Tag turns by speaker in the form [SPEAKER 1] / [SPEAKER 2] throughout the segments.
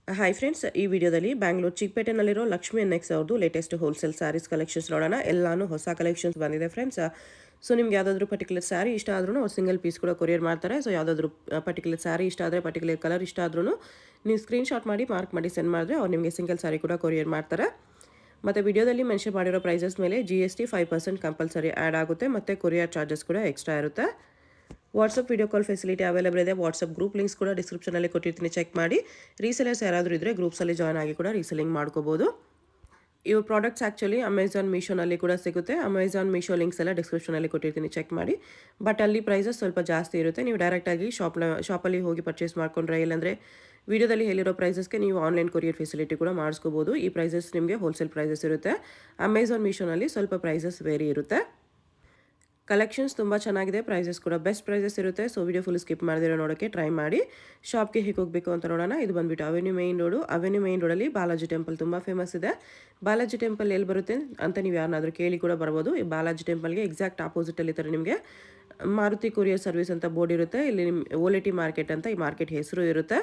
[SPEAKER 1] Hi friends, ಈ ವಿಡಿಯೋದಲ್ಲಿ Bangalore ಚಿಕ್ಕಪೇಟೆನಲ್ಲಿರೋ Lakshmi NX ಅವ್ರದ್ದು ಲೇಟೆಸ್ಟ್ ಹೋಲ್ಸೇಲ್ ಸ್ಯಾರೀಸ್ ಕಲೆಕ್ಷನ್ಸ್ ನೋಡೋಣ. ಎಲ್ಲಾನು ಹೊಸ ಕಲೆಕ್ಷನ್ಸ್ ಬಂದಿದೆ ಫ್ರೆಂಡ್ಸ್. ಸೊ ನಿಮ್ಗೆ ಯಾವುದಾದ್ರೂ ಪರ್ಟಿಕ್ಯುಲರ್ ಸ್ಯಾರಿ ಇಷ್ಟ ಆದ್ರೂ ಅವ್ರು ಸಿಂಗಲ್ ಪೀಸ್ ಕೂಡ ಕೊರಿಯರ್ ಮಾಡ್ತಾರೆ. ಸೊ ಯಾವುದಾದ್ರೂ ಪರ್ಟಿಕ್ಯುಲರ್ ಸ್ಯಾರಿ ಇಷ್ಟ ಆದರೆ, ಪರ್ಟಿಕ್ಯುಲರ್ ಕಲರ್ ಇಷ್ಟ ಆದ್ರೂ ನೀವು ಸ್ಕ್ರೀನ್ಶಾಟ್ ಮಾಡಿ ಮಾರ್ಕ್ ಮಾಡಿ ಸೆಂಡ್ ಮಾಡಿದ್ರೆ ಅವ್ರು ನಿಮಗೆ ಸಿಂಗಲ್ ಸ್ಯಾರಿ ಕೂಡ ಕೊರಿಯರ್ ಮಾಡ್ತಾರೆ. ಮತ್ತು ವಿಡಿಯೋದಲ್ಲಿ ಮೆನ್ಷನ್ ಮಾಡಿರೋ ಪ್ರೈಸಸ್ ಮೇಲೆ GST 5% ಕಂಪಲ್ಸರಿ ಆ್ಯಡ್ ಆಗುತ್ತೆ ಮತ್ತು ಕೊರಿಯರ್ ಚಾರ್ಜಸ್ ಕೂಡ ಎಕ್ಸ್ಟ್ರಾ ಇರುತ್ತೆ. WhatsApp video call facility available ಇದೆ. ವಾಟ್ಸಪ್ ಗ್ರೂಪ್ ಲಿಂಕ್ಸ್ ಕೂಡ ಡಿಸ್ಕ್ರಿಪ್ಷನಲ್ಲಿ ಕೊಟ್ಟಿರ್ತೀನಿ, ಚೆಕ್ ಮಾಡಿ. ರೀಸೆಲರ್ಸ್ ಯಾರಾದರೂ ಇದ್ದರೆ ಗ್ರೂಪ್ಸಲ್ಲಿ ಜಾಯ್ನ್ ಆಗಿ ಕೂಡ ರೀಸೆಲಿಂಗ್ ಮಾಡ್ಕೋಬೋದು. ಇವ್ರ ಪ್ರಾಡಕ್ಟ್ಸ್ ಆ್ಯಕ್ಚುಲಿ ಅಮೆಝಾನ್ ಮೀಶೋನಲ್ಲಿ ಕೂಡ ಸಿಗುತ್ತೆ. ಅಮೆಝಾನ್ ಮೀಶೋ ಲಿಂಕ್ಸ್ ಎಲ್ಲ ಡಿಸ್ಕ್ರಿಪ್ಷನಲ್ಲಿ ಕೊಟ್ಟಿರ್ತೀನಿ, ಚೆಕ್ ಮಾಡಿ. ಬಟ್ ಅಲ್ಲಿ ಪ್ರೈಸಸ್ ಸ್ವಲ್ಪ ಜಾಸ್ತಿ ಇರುತ್ತೆ. ನೀವು ಡೈರೆಕ್ಟಾಗಿ ಶಾಪಲ್ಲಿ ಹೋಗಿ ಪರ್ಚೇಸ್ ಮಾಡ್ಕೊಂಡ್ರೆ, ಇಲ್ಲಾಂದರೆ ವಿಡಿಯೋದಲ್ಲಿ ಹೇಳಿರೋ ಪ್ರೈಸಸ್ಗೆ ನೀವು ಆನ್ಲೈನ್ ಕೊರಿಯರ್ ಫೆಸಿಲಿಟಿ ಕೂಡ ಮಾಡಿಸ್ಕೋಬೋದು. ಈ ಪ್ರೈಸಸ್ ನಿಮಗೆ ಹೋಲ್ಸೇಲ್ ಪ್ರೈಸಸ್ ಇರುತ್ತೆ. ಅಮೆಝಾನ್ ಮೀಶೋನಲ್ಲಿ ಸ್ವಲ್ಪ ಪ್ರೈಸಸ್ ವೇರಿ ಇರುತ್ತೆ. ಕಲೆಕ್ಷನ್ಸ್ ತುಂಬ ಚೆನ್ನಾಗಿದೆ, ಪ್ರೈಸಸ್ ಕೂಡ ಬೆಸ್ಟ್ ಪ್ರೈಸಸ್ ಇರುತ್ತೆ. ಸೊ ವಿಡಿಯೋ ಫುಲ್ ಸ್ಕಿಪ್ ಮಾಡಿದಿರೋ ನೋಡೋಕ್ಕೆ ಟ್ರೈ ಮಾಡಿ. ಶಾಪ್ಗೆ ಹೇಗೆ ಹೋಗಬೇಕು ಅಂತ ನೋಡೋಣ. ಇದು ಬಂದುಬಿಟ್ಟು avenue main road. Avenue main ರೋಡಲ್ಲಿ ಬಾಲಾಜಿ ಟೆಂಪಲ್ ತುಂಬ ಫೇಮಸ್ ಇದೆ. ಬಾಲಾಜಿ ಟೆಂಪಲ್ ಎಲ್ಲಿ ಬರುತ್ತೆ ಅಂತ ನೀವು ಯಾರನ್ನಾದರೂ ಕೇಳಿ ಕೂಡ ಬರ್ಬೋದು. ಈ ಬಾಲಾಜಿ ಟೆಂಪಲ್ಗೆ ಎಕ್ಸಾಕ್ಟ್ ಆಪೋಸಿಟಲ್ಲಿ ಥರ ನಿಮಗೆ ಮಾರುತಿ ಕೊರಿಯರ್ ಸರ್ವಿಸ್ ಅಂತ ಬೋರ್ಡ್ ಇರುತ್ತೆ. ಇಲ್ಲಿ ನಿಮ್ಮ ಓಲೆಟಿ ಮಾರ್ಕೆಟ್ ಅಂತ ಈ ಮಾರ್ಕೆಟ್ ಹೆಸರು ಇರುತ್ತೆ.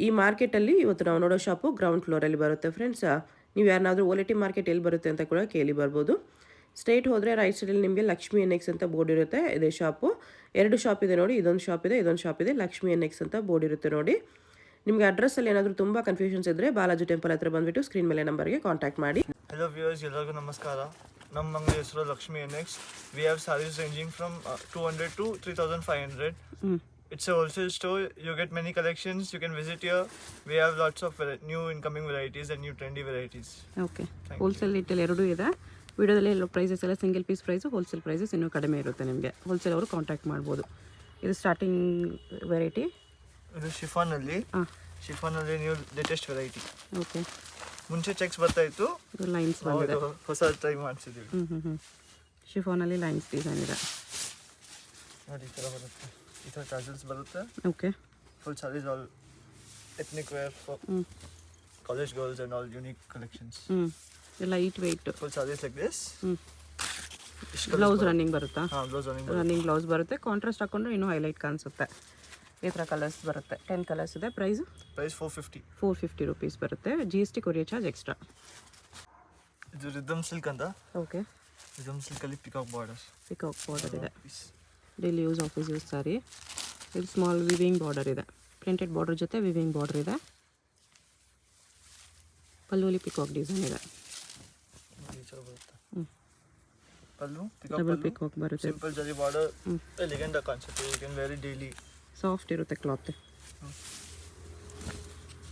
[SPEAKER 1] ಈ ಮಾರ್ಕೆಟಲ್ಲಿ ಇವತ್ತು ನಾವು ನೋಡೋ ಶಾಪು ಗ್ರೌಂಡ್ ಫ್ಲೋರಲ್ಲಿ ಬರುತ್ತೆ ಫ್ರೆಂಡ್ಸ್. ನೀವು ಯಾರನ್ನಾದರೂ ಓಲೆಟಿ ಮಾರ್ಕೆಟ್ ಎಲ್ಲಿ ಬರುತ್ತೆ ಅಂತ ಕೂಡ ಕೇಳಿ ಬರ್ಬೋದು. ಸ್ಟ್ರೈಟ್ ಹೋದರೆ ರೈಟ್ ಸೈಡಲ್ಲಿ ನಿಮಗೆ ಲಕ್ಷ್ಮಿ ಎನ್ಎಕ್ಸ್ ಅಂತ ಬೋರ್ಡ್ ಇರುತ್ತೆ. ಇದೇ ಶಾಪು. 2 ಶಾಪ್ ಇದೆ ನೋಡಿ, ಇದೊಂದು ಶಾಪ್ ಇದೆ, ಇದೊಂದು ಶಾಪ್ ಇದೆ. ಲಕ್ಷ್ಮಿ ಎನ್ಎಕ್ಸ್ ಅಂತ ಬೋರ್ಡ್ ಇರುತ್ತೆ ನೋಡಿ. ನಿಮಗೆ ಅಡ್ರೆಸ್ಸಲ್ಲಿ ಏನಾದರೂ ತುಂಬ ಕನ್ಫ್ಯೂಷನ್ಸ್ ಇದ್ದರೆ ಬಾಲಾಜಿ ಟೆಂಪಲ್ ಹತ್ರ ಬಂದುಬಿಟ್ಟು ಸ್ಕ್ರೀನ್ ಮೇಲೆ ನಂಬರ್ಗೆ ಕಾಂಟ್ಯಾಕ್ಟ್ ಮಾಡಿ.
[SPEAKER 2] Hello viewers, ಎಲ್ಲರಿಗೂ ನಮಸ್ಕಾರ. ನಮ್ಮ ಅಂಗಡಿ ಹೆಸರು Lakshmi NX. We have saris ranging from 200 to 3500. It's a wholesale store. You get many collections. You can visit here. We have lots of new incoming varieties and new trendy varieties.
[SPEAKER 3] Okay, wholesale retail ಎರಡೂ ಇದೆ. ವಿಡಿಯೋದಲ್ಲಿ ಎಲ್ಲ prices ಎಲ್ಲ single piece price, wholesale prices ಇನ್ನೂ ಕಡಿಮೆ ಇರುತ್ತೆ. ನಿಮಗೆ wholesale ಅವರು ಕಾಂಟ್ಯಾಕ್ಟ್ ಮಾಡ್ಬೋದು. ಇದು ಸ್ಟಾರ್ಟಿಂಗ್ ವೆರೈಟಿ.
[SPEAKER 2] ಇದು ಶಿಫಾನಲ್ಲಿ ನ್ಯೂ ಲೇಟೆಸ್ಟ್ ವೆರೈಟಿ.
[SPEAKER 3] ಓಕೆ,
[SPEAKER 2] ಮುಂಚೆ ಚೆಕ್ಸ್ ಬರ್ತಾ ಇತ್ತು,
[SPEAKER 3] ಇದು ಲೈನ್ಸ್ ಬಂದಿದೆ.
[SPEAKER 2] ಹೊಸ ಟ್ರೈ ಮಾಡಿಸಿದ್ದೀವಿ.
[SPEAKER 3] ಶಿಫಾನಲ್ಲಿ ಲೈನ್ಸ್ ಡಿಸೈನ್ ಇದೆ
[SPEAKER 2] ನೋಡಿ. ಈ ಥರ ಬರುತ್ತೆ, ಈ ಥರ ಟಾಸಲ್ಸ್ ಬರುತ್ತೆ.
[SPEAKER 3] Okay,
[SPEAKER 2] full sarees all ethnic wear for college girls and all unique collections.
[SPEAKER 3] Light weight
[SPEAKER 2] full sarees like this.
[SPEAKER 3] Blouse running ಬರುತ್ತಾ?
[SPEAKER 2] ಹಾಂ, ಬ್ಲೌಸ್
[SPEAKER 3] ರನ್ನಿಂಗ್ ಬ್ಲೌಸ್ ಬರುತ್ತೆ. ಕಾಂಟ್ರಾಸ್ಟ್ ಹಾಕೊಂಡ್ರೆ ಇನ್ನೂ ಹೈಲೈಟ್ ಕಾಣಿಸುತ್ತೆ. ಈ ಥರ ಕಲರ್ಸ್ ಬರುತ್ತೆ. 10 ಕಲರ್ಸ್ ಇದೆ. ಪ್ರೈಸ್ 450 ರುಪೀಸ್ ಬರುತ್ತೆ. GST courier charge extra.
[SPEAKER 2] ಇದು ರಿದಮ್ ಸಿಲ್ಕ್ ಅಂತ.
[SPEAKER 3] ಓಕೆ,
[SPEAKER 2] ರಿದಮ್ ಸಿಲ್ಕಲ್ಲಿ ಪಿಕಾಕ್ ಬಾರ್ಡರ್
[SPEAKER 3] ಇದೆ. Daily use, office use sari. ಇದು ಸ್ಮಾಲ್ ವಿವಿಂಗ್ ಬಾರ್ಡರ್ ಇದೆ. ಪ್ರಿಂಟೆಡ್ ಬಾರ್ಡರ್ ಜೊತೆ ವಿವಿಂಗ್ ಬಾರ್ಡರ್ ಇದೆ. ಪಲ್ಲುವಲ್ಲಿ ಪಿಕಾಕ್ ಡಿಸೈನ್ ಇದೆ.
[SPEAKER 2] ಪಲ್ಲು
[SPEAKER 3] ಡಬಲ್ ಪಿಕಾಕ್ ಬರುತ್ತೆ.
[SPEAKER 2] Simple zari border, elegant concept. You can wear it daily.
[SPEAKER 3] Soft ಇರುತ್ತೆ ಕ್ಲಾತ್.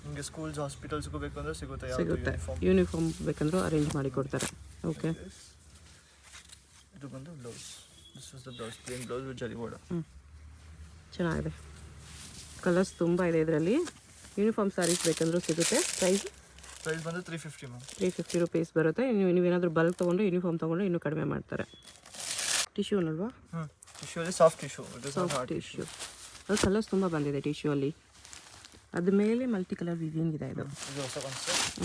[SPEAKER 2] ನಿಮಗೆ ಸ್ಕೂಲ್ಸ್, ಹಾಸ್ಪಿಟಲ್ಸ್ಗೂ ಬೇಕಂದ್ರೆ ಸಿಗುತ್ತೆ.
[SPEAKER 3] ಯೂನಿಫಾರ್ಮ್ ಬೇಕಂದ್ರೂ ಅರೇಂಜ್ ಮಾಡಿ ಕೊಡ್ತಾರೆ. ಓಕೆ,
[SPEAKER 2] ಇದು ಬಂದು blouse. This is the blouse, plain blouse with ಜರಿ ಬಾರ್ಡರ್.
[SPEAKER 3] ಚೆನ್ನಾಗಿದೆ. ಕಲರ್ಸ್ ತುಂಬ ಇದೆ ಇದರಲ್ಲಿ. ಯೂನಿಫಾರ್ಮ್ ಸ್ಯಾರೀಸ್ ಬೇಕಂದ್ರೂ ಸಿಗುತ್ತೆ. ಪ್ರೈಸ್
[SPEAKER 2] ಬಂದು 350 ಮ್ಯಾಮ್.
[SPEAKER 3] 350 ರುಪೀಸ್ ಬರುತ್ತೆ. ನೀವೇನಾದರೂ ಬಲ್ಕ್ ತೊಗೊಂಡ್ರೆ, ಯೂನಿಫಾರ್ಮ್ ತೊಗೊಂಡ್ರೆ ಇನ್ನೂ ಕಡಿಮೆ ಮಾಡ್ತಾರೆ. ಟಿಶ್ಯೂ ಅಲ್ವಾ?
[SPEAKER 2] ಟಿಶ್ಯೂ ಅಲ್ಲಿ ಸಾಫ್ಟ್ ಟಿಶ್ಯೂ.
[SPEAKER 3] Soft tissue. ಅದು ಕಲರ್ಸ್ ತುಂಬ ಬಂದಿದೆ ಟಿಶ್ಯೂ ಅಲ್ಲಿ. ಅದ ಮೇಲೆ ಮಲ್ಟಿ ಕಲರ್ ವಿವಿಂಗ್ ಇದೆ. ಇದು
[SPEAKER 2] ಹೊಸ ಕಾನ್ಸೆಪ್ಟ್.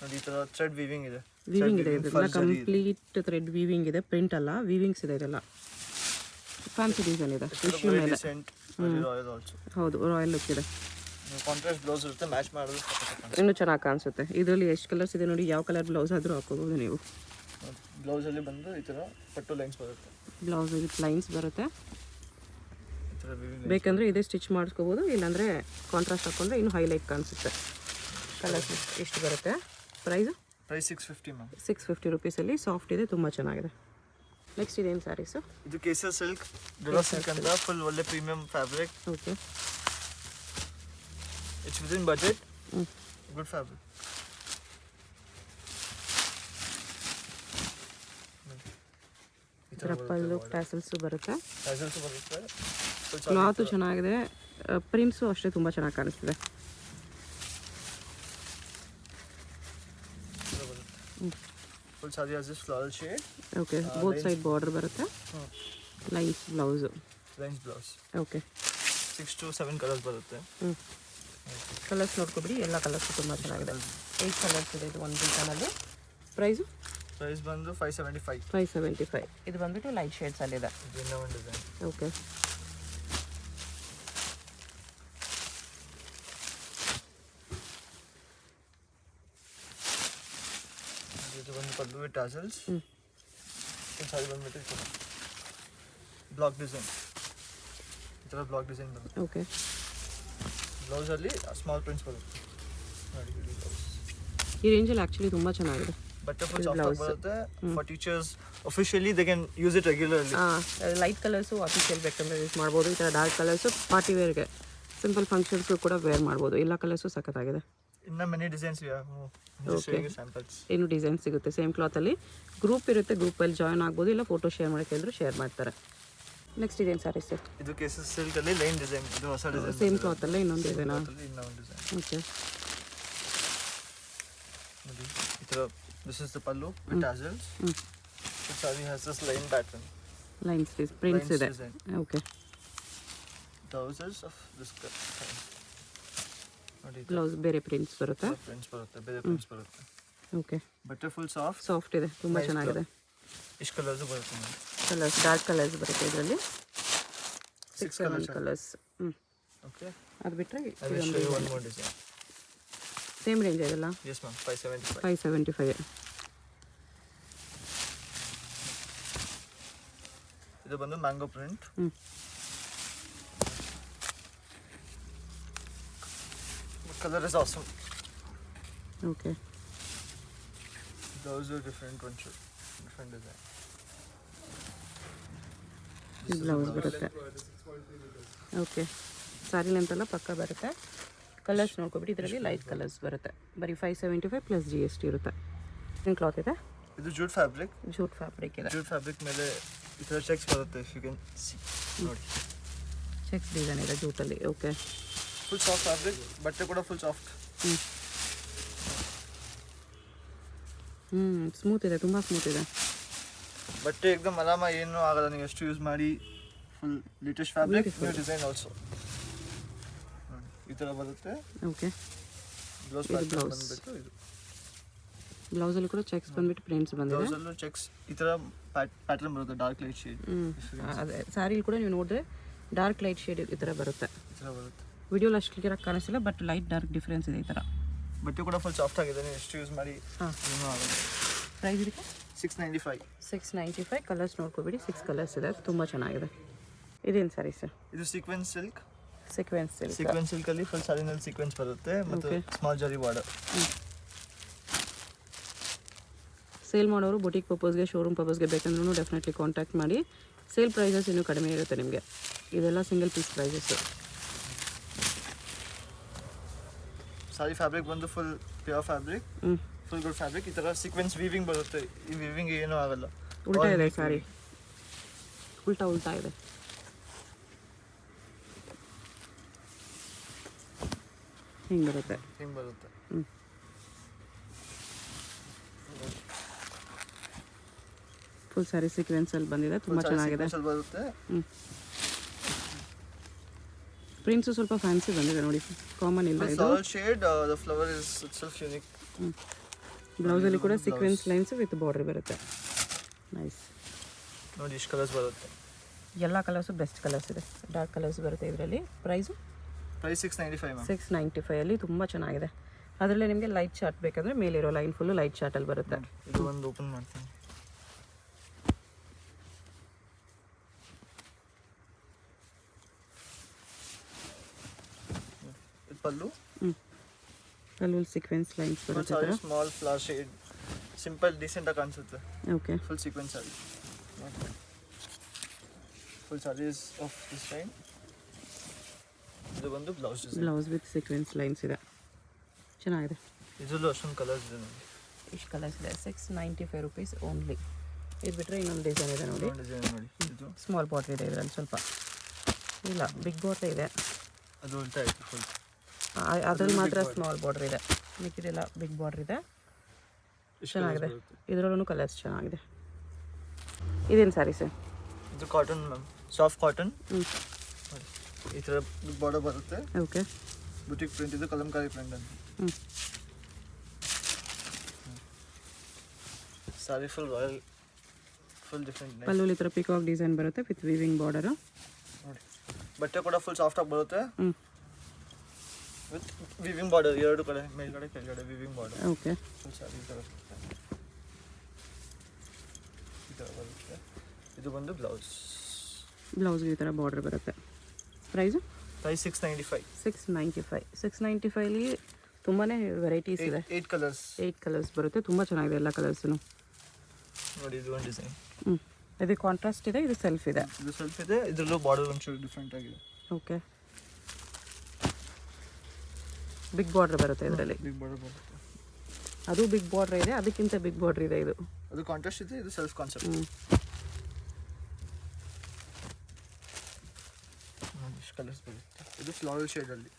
[SPEAKER 2] ನೋಡಿ, ಈ ಥರ ಥ್ರೆಡ್ ವಿವಿಂಗ್ ಇದೆ.
[SPEAKER 3] ಇದೆಲ್ಲ ಕಂಪ್ಲೀಟ್ ಥ್ರೆಡ್ ವಿವಿಂಗ್ ಇದೆ. ಪ್ರಿಂಟ್ ಅಲ್ಲ, ವಿವಿಂಗ್ಸ್ ಇದೆ. ಇದೆಲ್ಲ ಫ್ಯಾನ್ಸಿ ಡಿಸೈನ್ ಇದೆ ಟಿಶ್ಯೂ ಮೇಲೆ. ಹೌದು, ರಾಯಲ್ ಲುಕ್ ಇದೆ.
[SPEAKER 2] ಕಾಂಟ್ರಾಸ್ಟ್ ಬ್ಲೌಸ್ ಇರುತ್ತೆ, ಮ್ಯಾಚ್ ಮಾಡೋದು
[SPEAKER 3] ಇನ್ನೂ ಚೆನ್ನಾಗಿ ಕಾಣಿಸುತ್ತೆ. ಇದರಲ್ಲಿ ಎಷ್ಟು ಕಲರ್ಸ್ ಇದೆ ನೋಡಿ. ಯಾವ ಕಲರ್ ಬ್ಲೌಸ್ ಆದರೂ ಹಾಕೋಬೋದು ನೀವು.
[SPEAKER 2] ಬ್ಲೌಸಲ್ಲಿ ಬಂದು ಈ ಥರ ಪಟ್ಟು ಲೈನ್ಸ್ ಬರುತ್ತೆ.
[SPEAKER 3] ಬ್ಲೌಸ್ ವಿತ್ ಲೈನ್ಸ್ ಬರುತ್ತೆ. ಬೇಕಂದರೆ ಇದೇ ಸ್ಟಿಚ್ ಮಾಡಿಸ್ಕೋಬೋದು, ಇಲ್ಲಾಂದರೆ ಕಾಂಟ್ರಾಸ್ಟ್ ಹಾಕ್ಕೊಂಡ್ರೆ ಇನ್ನೂ ಹೈಲೈಟ್ ಕಾಣಿಸುತ್ತೆ. ಕಲರ್ಸ್ ಎಷ್ಟು ಬರುತ್ತೆ? Price
[SPEAKER 2] 650 ma'am.
[SPEAKER 3] 650 ರುಪೀಸಲ್ಲಿ ಸಾಫ್ಟ್ ಇದೆ, ತುಂಬ ಚೆನ್ನಾಗಿದೆ. ನೆಕ್ಸ್ಟ್ ಇದೇನು ಸ್ಯಾರೀಸು?
[SPEAKER 2] ಇದು ಕೇಸರ್ ಸಿಲ್ಕ್, ಡುರಾ ಸಿಲ್ಕ್ ಅಂತ. ಫುಲ್ ಒಳ್ಳೆ premium fabric.
[SPEAKER 3] Okay,
[SPEAKER 2] it's within budget. Good fabric.
[SPEAKER 3] Pallu tassels ಬರುತ್ತೆ.
[SPEAKER 2] ಬರುತ್ತೆ.
[SPEAKER 3] ಕ್ಲಾತು ಚೆನ್ನಾಗಿದೆ. ಪ್ರಿಂಟ್ಸು ಅಷ್ಟೇ ತುಂಬ ಚೆನ್ನಾಗಿ ಕಾಣಿಸ್ತಿದೆ.
[SPEAKER 2] Full sari has this floral shade.
[SPEAKER 3] Okay, both side border ಬರುತ್ತೆ. Lines blouse. Okay,
[SPEAKER 2] 6 to 7 colours ಬರುತ್ತೆ.
[SPEAKER 3] ಕಲರ್ಸ್ ನೋಡ್ಕೊಬಿಡಿ. ಎಲ್ಲ ಕಲರ್ಸು ತುಂಬ ಚೆನ್ನಾಗಿದೆ. 8 ಕಲರ್ಸ್ ಇದೆ ಇದು ಒಂದು ಡಿಸೈನಲ್ಲಿ. ಪ್ರೈಸು
[SPEAKER 2] ಬಂದು 575.
[SPEAKER 3] 575. ಇದು ಬಂದ್ಬಿಟ್ಟು ಲೈಟ್ ಶೇಡ್ಸಲ್ಲಿದೆ. ಓಕೆ,
[SPEAKER 2] ಇದು ಒಂದು ಪಲ್ಲು ವಿತ್ ಟಾಸಲ್ಸ್. ಒಂದು ಸಾರಿ ಬಂದ್ಬಿಟ್ಟು ಬ್ಲಾಕ್ ಡಿಸೈನ್, ಈ ಥರ ಬ್ಲಾಕ್ ಡಿಸೈನ್ ಬರುತ್ತೆ.
[SPEAKER 3] ಓಕೆ.
[SPEAKER 2] ಬ್ಲೌಸಲ್ಲಿ ಸ್ಮಾಲ್ ಪ್ರಿಂಟ್ಸ್ ಬರುತ್ತೆ ನೋಡಿ. ಬ್ಲೌಸ್
[SPEAKER 3] ಈ ರೇಂಜಲ್ಲಿ ಆ್ಯಕ್ಚುಲಿ ತುಂಬ ಚೆನ್ನಾಗಿದೆ.
[SPEAKER 2] ಬಟ್ಟೆ ಫುಲ್ ಸಾಫ್ಟ್ ಬರುತ್ತೆ. For teachers officially they can use it regularly.
[SPEAKER 3] Light colours official ಬೇಕಂದ್ರೆ ಯೂಸ್ ಮಾಡ್ಬೋದು. ಈ ಥರ ಡಾರ್ಕ್ ಕಲರ್ಸು ಪಾರ್ಟಿ ವೇರ್ಗೆ, ಸಿಂಪಲ್ ಫಂಕ್ಷನ್ಸ್ಗೂ ಕೂಡ ವೇರ್ ಮಾಡ್ಬೋದು. ಎಲ್ಲ ಕಲರ್ಸು ಸಖತ್ತಾಗಿದೆ.
[SPEAKER 2] ಇನ್ನು ಮೆನಿ ಡಿಸೈನ್ಸ್ ಸ್ಯಾಂಪಲ್ಸ್.
[SPEAKER 3] ಏನು ಡಿಸೈನ್ ಸಿಗುತ್ತೆ ಸೇಮ್ ಕ್ಲಾತಲ್ಲಿ. ಗ್ರೂಪ್ ಇರುತ್ತೆ, ಗ್ರೂಪಲ್ಲಿ ಜಾಯ್ನ್ ಆಗ್ಬೋದು, ಇಲ್ಲ ಫೋಟೋ ಶೇರ್ ಮಾಡೋಕ್ಕೆ ಹೇಳಿದ್ರು ಶೇರ್ ಮಾಡ್ತಾರೆ. ನೆಕ್ಸ್ಟ್ ಇದೇನು ಸಾರಿ ಸರ್?
[SPEAKER 2] ಇದು ಕೇಸಸ್ ಸಿಲ್ಕಲ್ಲಿ ಲೈನ್ ಡಿಸೈನ್. ಇದು ಹೊಸ ಡಿಸೈನ್.
[SPEAKER 3] ಸೇಮ್ ಕ್ಲಾತಲ್ಲೇ ಇನ್ನೊಂದು ಇದೆನಾ?
[SPEAKER 2] ಇನ್ನೊಂದು ಡಿಸೈನ್.
[SPEAKER 3] ಓಕೆ.
[SPEAKER 2] ನೋಡಿ ಈ ಥರ. This is the pallu with tassels. The saree has this line pattern.
[SPEAKER 3] Lines prints ಇದೆ.
[SPEAKER 2] design.
[SPEAKER 3] Okay.
[SPEAKER 2] Thousands of this kind. ನೋಡಿ
[SPEAKER 3] ಬ್ಲೌಸ್ ಬೇರೆ ಪ್ರಿಂಟ್ಸ್ ಬರುತ್ತೆ.
[SPEAKER 2] ಪ್ರಿಂಟ್ಸ್ ಬರುತ್ತೆ, ಬೇರೆ ಪ್ರಿಂಟ್ಸ್ ಬರುತ್ತೆ.
[SPEAKER 3] ಓಕೆ.
[SPEAKER 2] ಬಟ್ಟೆ ಫುಲ್ ಸಾಫ್ಟ್
[SPEAKER 3] ಸಾಫ್ಟ್ ಇದೆ, ತುಂಬ ಚೆನ್ನಾಗಿದೆ.
[SPEAKER 2] ಇಷ್ಟು ಕಲರ್ಸು ಬರುತ್ತೆ ನೋಡಿ.
[SPEAKER 3] ಕಲರ್ಸ್ ಡಾರ್ಕ್ ಕಲರ್ಸ್ ಬರುತ್ತೆ ಇದರಲ್ಲಿ.
[SPEAKER 2] 6
[SPEAKER 3] 7 ಕಲರ್ಸ್.
[SPEAKER 2] ಓಕೆ.
[SPEAKER 3] ಅದು ಬಿಟ್ಟರೆ
[SPEAKER 2] I will show you one more design.
[SPEAKER 3] Same range ಇದೆಲ್ಲ.
[SPEAKER 2] Yes ma'am, 575.
[SPEAKER 3] 575.
[SPEAKER 2] ಇದು ಬಂದು mango print. Colour is awesome.
[SPEAKER 3] Okay.
[SPEAKER 2] Those are different ones, different design.
[SPEAKER 3] Blouse ಬರುತ್ತೆ. ಓಕೆ. ಸಾರಿ ಅಂತೆಲ್ಲ ಪಕ್ಕ ಬರುತ್ತೆ. ಕಲರ್ಸ್ ನೋಡ್ಕೊಬಿಟ್ಟು ಇದರಲ್ಲಿ ಲೈಟ್ ಕಲರ್ಸ್ ಬರುತ್ತೆ. ಬರೀ 575 ಪ್ಲಸ್ GST ಇರುತ್ತೆ. ಏನು ಕ್ಲಾತ್ ಇದೆ?
[SPEAKER 2] ಇದು ಜೂಟ್ ಫ್ಯಾಬ್ರಿಕ್.
[SPEAKER 3] ಜೂಟ್ ಫ್ಯಾಬ್ರಿಕ್ ಇದೆ.
[SPEAKER 2] ಜೂಟ್ ಫ್ಯಾಬ್ರಿಕ್ ಮೇಲೆ ಈ ಥರ ಚೆಕ್ಸ್ ಬರುತ್ತೆ. ಇಫ್ ಯು ಕ್ಯಾನ್ ಸಿ ನೋಡಿ.
[SPEAKER 3] ಚೆಕ್ಸ್ ಡಿಸೈನ್ ಇದೆ ಜೂಟಲ್ಲಿ. ಓಕೆ.
[SPEAKER 2] Full soft fabric. ಬಟ್ಟೆ ಕೂಡ ಫುಲ್ ಸಾಫ್ಟ್.
[SPEAKER 3] ಸ್ಮೂತ್ ಇದೆ, ತುಂಬ ಸ್ಮೂತ್ ಇದೆ.
[SPEAKER 2] ಬಟ್ಟೆ ಏಕದಮ್ ಆರಾಮ, ಏನು ಆಗಲ್ಲ ನೀವು ಎಷ್ಟು ಯೂಸ್ ಮಾಡಿ. Full latest fabric, new design also. ಈ ಥರ ಬರುತ್ತೆ.
[SPEAKER 3] ಓಕೆ.
[SPEAKER 2] ಬ್ಲೌಸ್
[SPEAKER 3] ಇದು ಬ್ಲೌಸ್.
[SPEAKER 2] ಬಂದ್ಬಿಟ್ಟು ಇದು
[SPEAKER 3] ಬ್ಲೌಸಲ್ಲಿ ಕೂಡ ಚೆಕ್ಸ್ ಬಂದ್ಬಿಟ್ಟು ಪ್ರಿಂಟ್ಸ್ ಬಂದಿದೆ.
[SPEAKER 2] ಬ್ಲೌಸಲ್ಲೂ ಚೆಕ್ಸ್ ಈ ಥರ ಪ್ಯಾಟರ್ನ್ ಬರುತ್ತೆ, ಡಾರ್ಕ್ ಲೈಟ್ ಶೇಡ್.
[SPEAKER 3] ಅದೇ ಸಾರಿಲಿ ಕೂಡ ನೀವು ನೋಡಿದ್ರೆ ಡಾರ್ಕ್ ಲೈಟ್ ಶೇಡ್ ಈ ಥರ ಬರುತ್ತೆ.
[SPEAKER 2] ಈ ಥರ ಬರುತ್ತೆ.
[SPEAKER 3] ವಿಡಿಯೋಲಿ ಅಷ್ಟು ಕ್ಲಿಯರಾಗಿ ಕಾಣಿಸ್ತಿಲ್ಲ, ಬಟ್ ಲೈಟ್ ಡಾರ್ಕ್ ಡಿಫ್ರೆನ್ಸ್ ಇದೆ ಈ ಥರ.
[SPEAKER 2] ಬಟ್ಟೆ ಕೂಡ ಫುಲ್ ಸಾಫ್ಟ್ ಆಗಿದೆ, ನೀವು ಎಷ್ಟು ಯೂಸ್ ಮಾಡಿ ಏನೂ ಆಗಲ್ಲ.
[SPEAKER 3] ಪ್ರೈಸ್ ಇದಕ್ಕೆ
[SPEAKER 2] 695.
[SPEAKER 3] 695. ಕಲರ್ಸ್ ನೋಡ್ಕೊಬಿಡಿ, 6 ಕಲರ್ಸ್ ಇದೆ, ತುಂಬ ಚೆನ್ನಾಗಿದೆ. ಇದೇನು ಸಾರಿ ಸರ್?
[SPEAKER 2] ಇದು sequence silk.
[SPEAKER 3] Sequence silk.
[SPEAKER 2] Sequence ಸಿಲ್ಕಲ್ಲಿ ಫುಲ್ ಸಾರಿನಲ್ಲಿ ಸೀಕ್ವೆನ್ಸ್ ಬರುತ್ತೆ ಮತ್ತು ಸ್ಮಾಲ್ ಜರಿ ಬಾರ್ಡರ್.
[SPEAKER 3] ಸೇಲ್ ಮಾಡೋರು ಬೊಟಿಕ್ ಪರ್ಪಸ್ಗೆ, ಶೋರೂಮ್ ಪರ್ಪಸ್ಗೆ ಬೇಕಂದ್ರೂ ಡೆಫಿನೆಟ್ಲಿ ಕಾಂಟ್ಯಾಕ್ಟ್ ಮಾಡಿ. ಸೇಲ್ ಪ್ರೈಸಸ್ ಇನ್ನೂ ಕಡಿಮೆ ಇರುತ್ತೆ ನಿಮಗೆ. ಇದೆಲ್ಲ single piece prices.
[SPEAKER 2] Sari fabric ಬಂದು full pure fabric, full good fabric. ಈ ಥರ ಸೀಕ್ವೆನ್ಸ್ ವೀವಿಂಗ್ ಬರುತ್ತೆ. ಈ ವೀವಿಂಗ್ ಏನೂ ಆಗಲ್ಲ.
[SPEAKER 3] ಉಲ್ಟಾ ಇದೆ ಸಾರಿ, ಉಲ್ಟಾ ಇದೆ. ಹಿಂಗೆ ಬರುತ್ತೆ.
[SPEAKER 2] ಹಿಂಗೆ ಬರುತ್ತೆ.
[SPEAKER 3] ಫುಲ್ ಸಾರಿ ಸೀಕ್ವೆನ್ಸಲ್ಲಿ ಬಂದಿದೆ, ತುಂಬ ಚೆನ್ನಾಗಿದೆ.
[SPEAKER 2] ಬರುತ್ತೆ.
[SPEAKER 3] ಪ್ರಿಂಟ್ಸು ಸ್ವಲ್ಪ ಫ್ಯಾನ್ಸಿ ಬಂದಿದೆ ನೋಡಿ, ಕಾಮನ್ ಇಲ್ಲ ಇದು.
[SPEAKER 2] Shade the flower is itself unique.
[SPEAKER 3] ಬ್ಲೌಸಲ್ಲಿ ಕೂಡ ಸೀಕ್ವೆನ್ಸ್ ಲೈನ್ಸ್ ವಿತ್ ಬಾರ್ಡರ್ ಬರುತ್ತೆ. ನೈಸ್.
[SPEAKER 2] ನೋಡಿ ಇಷ್ಟು ಕಲರ್ಸ್ ಬರುತ್ತೆ.
[SPEAKER 3] ಎಲ್ಲ ಕಲರ್ಸು ಬೆಸ್ಟ್ ಕಲರ್ಸ್ ಇದೆ. ಡಾರ್ಕ್ ಕಲರ್ಸ್ ಬರುತ್ತೆ ಇದರಲ್ಲಿ. Price
[SPEAKER 2] price 695 ma'am.
[SPEAKER 3] 695 ತುಂಬ ಚೆನ್ನಾಗಿದೆ. ಅದರಲ್ಲೇ ನಿಮಗೆ ಲೈಟ್ ಚಾರ್ಟ್ ಬೇಕಂದರೆ ಮೇಲಿರೋ ಲೈನ್ ಫುಲ್ಲು ಲೈಟ್ ಚಾರ್ಟಲ್ಲಿ ಬರುತ್ತೆ.
[SPEAKER 2] ಇದು ಒಂದು ಓಪನ್ ಮಾಡ್ತೀನಿ. ಇದು ಪಲ್ಲು.
[SPEAKER 3] ಅಲ್ಲಿ ಸೀಕ್ವೆನ್ಸ್ ಲೈನ್ಸ್ ಬರುತ್ತೆ.
[SPEAKER 2] ಸ್ಮಾಲ್ ಫ್ಲವರ್ ಶೇಡ್, ಸಿಂಪಲ್ ಡೀಸೆಂಟಾಗಿ ಕಾಣಿಸುತ್ತೆ.
[SPEAKER 3] Okay.
[SPEAKER 2] Full sequence sari. Full saris of this time. ಇದು ಒಂದು blouse design.
[SPEAKER 3] Blouse with sequence lines ಇದೆ, ಚೆನ್ನಾಗಿದೆ.
[SPEAKER 2] ಇದರಲ್ಲೂ ಅಷ್ಟೊಂದು ಕಲರ್ಸ್ ಇದೆ ನೋಡಿ.
[SPEAKER 3] ಇಷ್ಟು ಕಲರ್ಸ್ ಇದೆ. 695 ರುಪೀಸ್ ಓನ್ಲಿ. ಇದು ಬಿಟ್ಟರೆ ಇನ್ನೊಂದು ಡಿಸೈನ್ ಇದೆ ನೋಡಿ.
[SPEAKER 2] ಡಿಸೈನ್ ನೋಡಿ. ಇದು
[SPEAKER 3] ಸ್ಮಾಲ್ ಬಾಟ್ಲ್ ಇದೆ ಇದರಲ್ಲಿ, ಸ್ವಲ್ಪ ಇಲ್ಲ ಬಿಗ್ ಬಾಟ್ಲ್ ಇದೆ.
[SPEAKER 2] ಅದು ಉಲ್ಟಾ ಆಯಿತು ಫುಲ್.
[SPEAKER 3] ಅದ್ರಲ್ಲಿ ಮಾತ್ರ ಸ್ಮಾಲ್ ಬಾರ್ಡರ್ ಇದೆ, ಮಿಕ್ಕಿದೆಲ್ಲ ಬಿಗ್ ಬಾರ್ಡರ್ ಇದೆ. ಚೆನ್ನಾಗಿದೆ. ಇದರಲ್ಲೂ ಕಲರ್ಸ್ ಚೆನ್ನಾಗಿದೆ. ಇದೇನು ಸ್ಯಾರಿ ಸರ್?
[SPEAKER 2] ಇದು ಕಾಟನ್ ಮ್ಯಾಮ್, ಸಾಫ್ಟ್ ಕಾಟನ್. ಈ ಥರ ಬಿಗ್ ಬಾರ್ಡರ್ ಬರುತ್ತೆ.
[SPEAKER 3] ಓಕೆ.
[SPEAKER 2] Boutique print. ಇದು ಕಲಂಕಾರಿ ಪ್ರಿಂಟ್ ಅಂತ. ಸಾರಿ ಫುಲ್ ರಾಯಲ್, ಫುಲ್ ಡಿಫ್ರೆಂಟ್.
[SPEAKER 3] ಪಲ್ಲುಲಿ ಈ ಥರ ಪಿಕಾಕ್ ಡಿಸೈನ್ ಬರುತ್ತೆ ವಿತ್ ವೀವಿಂಗ್ ಬಾರ್ಡರು.
[SPEAKER 2] ನೋಡಿ ಬಟ್ಟೆ ಕೂಡ ಫುಲ್ ಸಾಫ್ಟಾಗಿ ಬರುತ್ತೆ ವಿತ್ ವಿವಿಂಗ್ ಬಾರ್ಡರ್. ಎರಡು ಕಡೆ ಮೇಲ್ಗಡೆ ಕೆಳಗಡೆ viewing border.
[SPEAKER 3] Okay.
[SPEAKER 2] Full sari ಈ ಥರ ಥರ ಬರುತ್ತೆ. ಇದು ಬಂದು ಬ್ಲೌಸ್.
[SPEAKER 3] ಬ್ಲೌಸ್ಗೆ ಈ ಥರ ಬಾರ್ಡರ್ ಬರುತ್ತೆ. Price
[SPEAKER 2] price 695.
[SPEAKER 3] 695. 695ಲಿ ತುಂಬಾ ವೆರೈಟೀಸ್ ಇದೆ.
[SPEAKER 2] 8 ಕಲರ್ಸ್.
[SPEAKER 3] 8 ಕಲರ್ಸ್ ಬರುತ್ತೆ. ತುಂಬ ಚೆನ್ನಾಗಿದೆ ಎಲ್ಲ ಕಲರ್ಸು.
[SPEAKER 2] ನೋಡಿ ಇದು ಒಂದು ಡಿಸೈನ್.
[SPEAKER 3] ಇದು ಕಾಂಟ್ರಾಸ್ಟ್ ಇದೆ, ಇದು ಸೆಲ್ಫ್ ಇದೆ.
[SPEAKER 2] ಇದು ಸೆಲ್ಫ್ ಇದೆ, ಇದರಲ್ಲೂ ಬಾರ್ಡರ್ ಒಂಚೂರು ಡಿಫ್ರೆಂಟ್ ಆಗಿದೆ.
[SPEAKER 3] ಓಕೆ, ಬಿಗ್ ಬಾರ್ಡರ್ ಬರುತ್ತೆ ಇದರಲ್ಲಿ.
[SPEAKER 2] ಬಿಗ್ ಬಾರ್ಡರ್ ಬರುತ್ತೆ.
[SPEAKER 3] ಅದು ಬಿಗ್ ಬಾರ್ಡರ್ ಇದೆ, ಅದಕ್ಕಿಂತ ಬಿಗ್ ಬಾರ್ಡರ್ ಇದೆ ಇದು.
[SPEAKER 2] ಅದು ಕಾಂಟ್ರಾಸ್ಟ್ ಇದೆ, ಇದು ಸೆಲ್ಫ್ ಕಾನ್ಸೆಪ್ಟ್. ಇಷ್ಟು ಕಲರ್ಸ್ ಬರುತ್ತೆ. ಇದು ಫ್ಲೋರಲ್ ಶೇಡಲ್ಲಿ.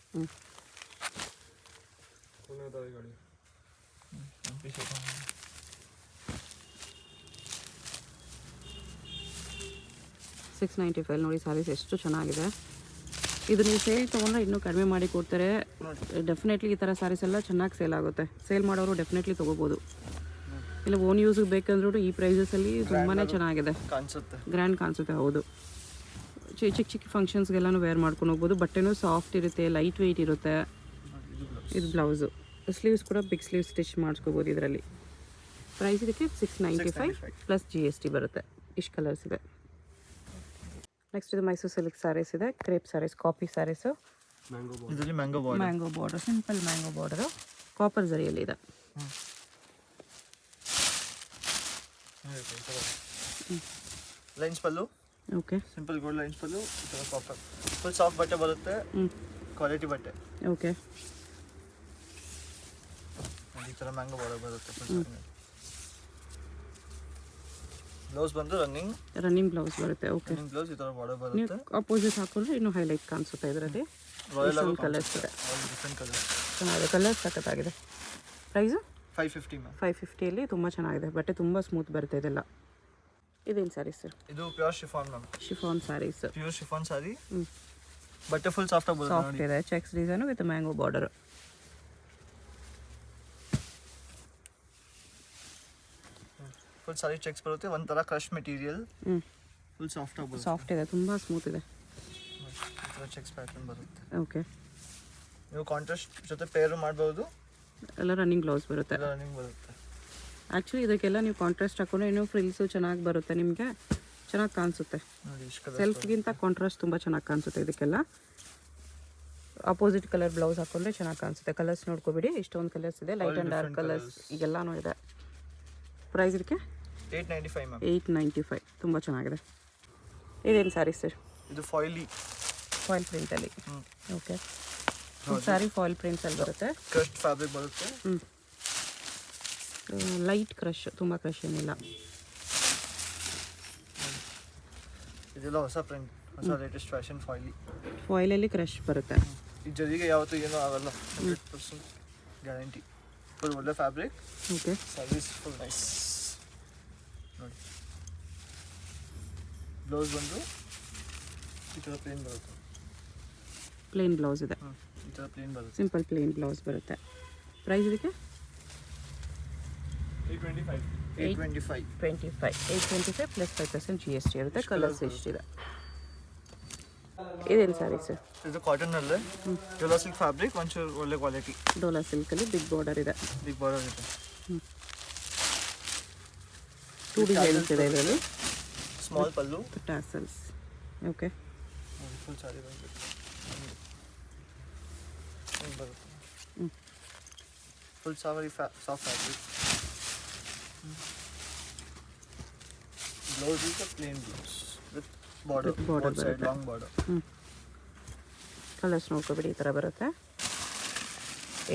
[SPEAKER 3] $695 ನೋಡಿ ಸ್ಯಾರೀಸ್ ಎಷ್ಟು ಚೆನ್ನಾಗಿದೆ. ಇದು ನೀವು ಸೇಲ್ ತೊಗೊಂಡ್ರೆ ಇನ್ನೂ ಕಡಿಮೆ ಮಾಡಿ ಕೊಡ್ತಾರೆ. ಡೆಫಿನೆಟ್ಲಿ ಈ ಥರ ಸ್ಯಾರೀಸ್ ಎಲ್ಲ ಚೆನ್ನಾಗಿ ಸೇಲ್ ಆಗುತ್ತೆ. ಸೇಲ್ ಮಾಡೋರು ಡೆಫಿನೆಟ್ಲಿ ತೊಗೋಬೋದು. ಇಲ್ಲ ಓನ್ ಯೂಸಿಗೆ ಬೇಕಂದ್ರೂ ಈ ಪ್ರೈಸಸಲ್ಲಿ ತುಂಬಾ ಚೆನ್ನಾಗಿದೆ,
[SPEAKER 2] ಕಾಣಿಸುತ್ತೆ,
[SPEAKER 3] ಗ್ರ್ಯಾಂಡ್ ಕಾಣಿಸುತ್ತೆ. ಹೌದು, ಚಿಕ್ಕ ಚಿಕ್ಕ ಫಂಕ್ಷನ್ಸ್ಗೆಲ್ಲನೂ ವೇರ್ ಮಾಡ್ಕೊಂಡು ಹೋಗ್ಬೋದು. ಬಟ್ಟೆನೂ ಸಾಫ್ಟ್ ಇರುತ್ತೆ, ಲೈಟ್ ವೆಯ್ಟ್ ಇರುತ್ತೆ. ಇದು ಬ್ಲೌಸು, ಸ್ಲೀವ್ಸ್ ಕೂಡ ಬಿಗ್ ಸ್ಲೀವ್ ಸ್ಟಿಚ್ ಮಾಡಿಸ್ಕೋಬೋದು ಇದರಲ್ಲಿ. ಪ್ರೈಸ್ ಇದಕ್ಕೆ 695 ಪ್ಲಸ್ GST ಬರುತ್ತೆ. ಇಷ್ಟು ಕಲರ್ಸ್ ಇದೆ. ನೆಕ್ಸ್ಟ್ ಇದು ಮೈಸೂರು ಸಿಲ್ಕ್ ಸ್ಯಾರೀಸ್ ಇದೆ, ಕ್ರೇಪ್ ಸ್ಯಾರೀಸ್, ಕಾಪಿ ಸ್ಯಾರೀಸು.
[SPEAKER 2] ಇದರಲ್ಲಿ mango border.
[SPEAKER 3] Mango border, simple mango border, copper ಜರಿಯಲ್ಲಿ ಇದೆ.
[SPEAKER 2] Lines pallu.
[SPEAKER 3] Okay,
[SPEAKER 2] simple gold lines pallu. ಈ ಥರ ಕಾಪರ್ ಫುಲ್ ಸಾಫ್ಟ್ ಬಟ್ಟೆ ಬರುತ್ತೆ, ಕ್ವಾಲಿಟಿ ಬಟ್ಟೆ.
[SPEAKER 3] ಓಕೆ,
[SPEAKER 2] ಈ ಥರ ಮ್ಯಾಂಗೋ ಬಾರ್ಡರ್ ಬರುತ್ತೆ. ಬ್ಲೌಸ್ ಬಂದು ರನ್ನಿಂಗ್
[SPEAKER 3] ಬ್ಲೌಸ್ ಬರುತ್ತೆ. ಓಕೆ,
[SPEAKER 2] ಬ್ಲೌಸ್ ಈ ಥರ ಬಾರ್ಡರ್
[SPEAKER 3] ನೀವು
[SPEAKER 2] ಬರುತ್ತೆ.
[SPEAKER 3] ಅಪೋಸಿಟ್ ಹಾಕೊಂಡ್ರೆ ಇನ್ನೂ ಹೈಲೈಟ್ ಕಾಣಿಸುತ್ತೆ ಇದರಲ್ಲಿ.
[SPEAKER 2] ರಾಯಲ್
[SPEAKER 3] ಕಲರ್ಸ್ ಇದೆ,
[SPEAKER 2] ಡಿಫ್ರೆಂಟ್ ಕಲರ್ಸ್.
[SPEAKER 3] ಚೆನ್ನಾಗಿದೆ, ಕಲರ್ಸ್ ಸಖತ್ತಾಗಿದೆ. Price
[SPEAKER 2] 550 ma'am.
[SPEAKER 3] 550ಯಲ್ಲಿ ತುಂಬ ಚೆನ್ನಾಗಿದೆ. ಬಟ್ಟೆ ತುಂಬ ಸ್ಮೂತ್ ಬರುತ್ತೆ ಇದೆಲ್ಲ. ಇದೇನು ಸ್ಯಾರೀಸ್ ಸರ್?
[SPEAKER 2] ಇದು pure chiffon ma'am.
[SPEAKER 3] Chiffon saris,
[SPEAKER 2] pure chiffon sari. ಬಟ್ಟೆ ಫುಲ್ ಸಾಫ್ಟ್ ಆಗಿ ಬರುತ್ತೆ.
[SPEAKER 3] ಸಾಫ್ಟ್ ಇದೆ, checks design with mango border.
[SPEAKER 2] Full sari checks ಬರುತ್ತೆ, ಒಂಥರ ಕ್ರಶ್ ಮೆಟೀರಿಯಲ್. ಫುಲ್ ಸಾಫ್ಟ್ ಆಗಿ ಬರುತ್ತೆ.
[SPEAKER 3] ಸಾಫ್ಟ್ ಇದೆ, ತುಂಬ ಸ್ಮೂತ್ ಇದೆ.
[SPEAKER 2] ಚೆಕ್ಸ್ ಪ್ಯಾಟರ್ನ್ ಬರುತ್ತೆ.
[SPEAKER 3] ಓಕೆ,
[SPEAKER 2] ನೀವು ಕಾಂಟ್ರಾಸ್ಟ್ ಜೊತೆ ಪೇರ್ ಮಾಡ್ಬೋದು.
[SPEAKER 3] ಎಲ್ಲ ರನ್ನಿಂಗ್ ಬ್ಲೌಸ್ ಬರುತ್ತೆ.
[SPEAKER 2] ಎಲ್ಲ ರನ್ನಿಂಗ್ ಬರುತ್ತೆ.
[SPEAKER 3] ಆ್ಯಕ್ಚುಲಿ ಇದಕ್ಕೆಲ್ಲ ನೀವು ಕಾಂಟ್ರಾಸ್ಟ್ ಹಾಕೊಂಡ್ರೆ ಇನ್ನೂ ಫ್ರಿಲ್ಸು ಚೆನ್ನಾಗಿ ಬರುತ್ತೆ, ನಿಮಗೆ ಚೆನ್ನಾಗಿ ಕಾಣಿಸುತ್ತೆ.
[SPEAKER 2] ನೋಡಿ ಇಷ್ಟು ಕಲರ್.
[SPEAKER 3] ಸೆಲ್ಫ್ಗಿಂತ ಕಾಂಟ್ರಾಸ್ಟ್ ತುಂಬ ಚೆನ್ನಾಗಿ ಕಾಣಿಸುತ್ತೆ ಇದಕ್ಕೆಲ್ಲ. ಅಪೋಸಿಟ್ ಕಲರ್ ಬ್ಲೌಸ್ ಹಾಕೊಂಡ್ರೆ ಚೆನ್ನಾಗಿ ಕಾಣಿಸುತ್ತೆ. ಕಲರ್ಸ್ ನೋಡ್ಕೊಬಿಡಿ, ಇಷ್ಟೊಂದು ಕಲರ್ಸ್ ಇದೆ, ಲೈಟ್ ಆ್ಯಂಡ್ ಡಾರ್ಕ್ ಕಲರ್ಸ್ ಈಗೆಲ್ಲನೂ ಇದೆ. ಪ್ರೈಸ್ ಇದಕ್ಕೆ
[SPEAKER 2] 895 ಮ್ಯಾಮ್.
[SPEAKER 3] 895, ತುಂಬ ಚೆನ್ನಾಗಿದೆ. ಇದೇನು ಸ್ಯಾರಿ ಸರ್?
[SPEAKER 2] ಇದು ಫಾಯಿಲ್
[SPEAKER 3] ಪ್ರಿಂಟಲ್ಲಿ. ಓಕೆ, ಸ್ಯಾರಿ ಫಾಯಿಲ್ ಪ್ರಿಂಟ್ಸಲ್ಲಿ ಬರುತ್ತೆ.
[SPEAKER 2] ಕ್ರಶ್ಡ್ ಫ್ಯಾಬ್ರಿಕ್ ಬರುತ್ತೆ.
[SPEAKER 3] ಲೈಟ್ ಕ್ರಶ್, ತುಂಬ ಕ್ರಶ್ ಏನಿಲ್ಲ.
[SPEAKER 2] ಇದೆಲ್ಲ ಹೊಸ ಪ್ರಿಂಟ್, ಹೊಸ ಲೇಟೆಸ್ಟ್ ಫ್ಯಾಷನ್
[SPEAKER 3] ಫಾಯಿಲಲ್ಲಿ ಕ್ರಶ್ ಬರುತ್ತೆ.
[SPEAKER 2] ಈ ಜರಿಗೆ ಯಾವತ್ತೂ ಏನೂ ಆಗಲ್ಲ, 100% ಗ್ಯಾರಂಟಿ. ಫುಲ್ ಒಳ್ಳೆ fabric.
[SPEAKER 3] Okay,
[SPEAKER 2] service full nice. ನೋಡಿ ಬ್ಲೌಸ್ ಬಂದು ಈ ಥರ ಪ್ಲೇನ್ ಬರುತ್ತೆ.
[SPEAKER 3] ಪ್ಲೇನ್ ಬ್ಲೌಸ್ ಇದೆ,
[SPEAKER 2] ಈ ಥರ ಪ್ಲೇನ್ ಬರುತ್ತೆ.
[SPEAKER 3] ಸಿಂಪಲ್ ಪ್ಲೇನ್ ಬ್ಲೌಸ್ ಬರುತ್ತೆ. ಪ್ರೈಸ್ ಇದಕ್ಕೆ 825 ಪ್ಲಸ್ 5% GST ಇರುತ್ತೆ. ಕಲರ್ಸ್ ಎಷ್ಟಿದೆ? ಇದೇನು ಸ್ಯಾರಿ ಸರ್?
[SPEAKER 2] ಇದು ಕಾಟನ್ನಲ್ಲೇ ಡೋಲಾ ಸಿಲ್ಕ್ ಫ್ಯಾಬ್ರಿಕ್, ಒಂಚೂರು ಒಳ್ಳೆ ಕ್ವಾಲಿಟಿ.
[SPEAKER 3] ಡೋಲಾ ಸಿಲ್ಕಲ್ಲಿ ಬಿಗ್ ಬಾರ್ಡರ್ ಇದೆ.
[SPEAKER 2] ಬಿಗ್ ಬಾರ್ಡರ್ ಇದೆ.
[SPEAKER 3] 2 ಡಿಸೈನ್ಸ್ ಇದೆ ಇದರಲ್ಲಿ.
[SPEAKER 2] ಸ್ಮಾಲ್ ಪಲ್ಲು,
[SPEAKER 3] ಟಾಸಲ್ಸ್. ಓಕೆ,
[SPEAKER 2] ಫುಲ್ ಸಾರಿ ಬರುತ್ತೆ. Full sorry soft fabric. Blouse is a plain blouse with border,
[SPEAKER 3] With border
[SPEAKER 2] both side
[SPEAKER 3] ಬರುತ್ತೆ.
[SPEAKER 2] long border.
[SPEAKER 3] ಕಲರ್ಸ್ ನೋಡ್ಕೊಬಿಡಿ, ಈ ಥರ ಬರುತ್ತೆ.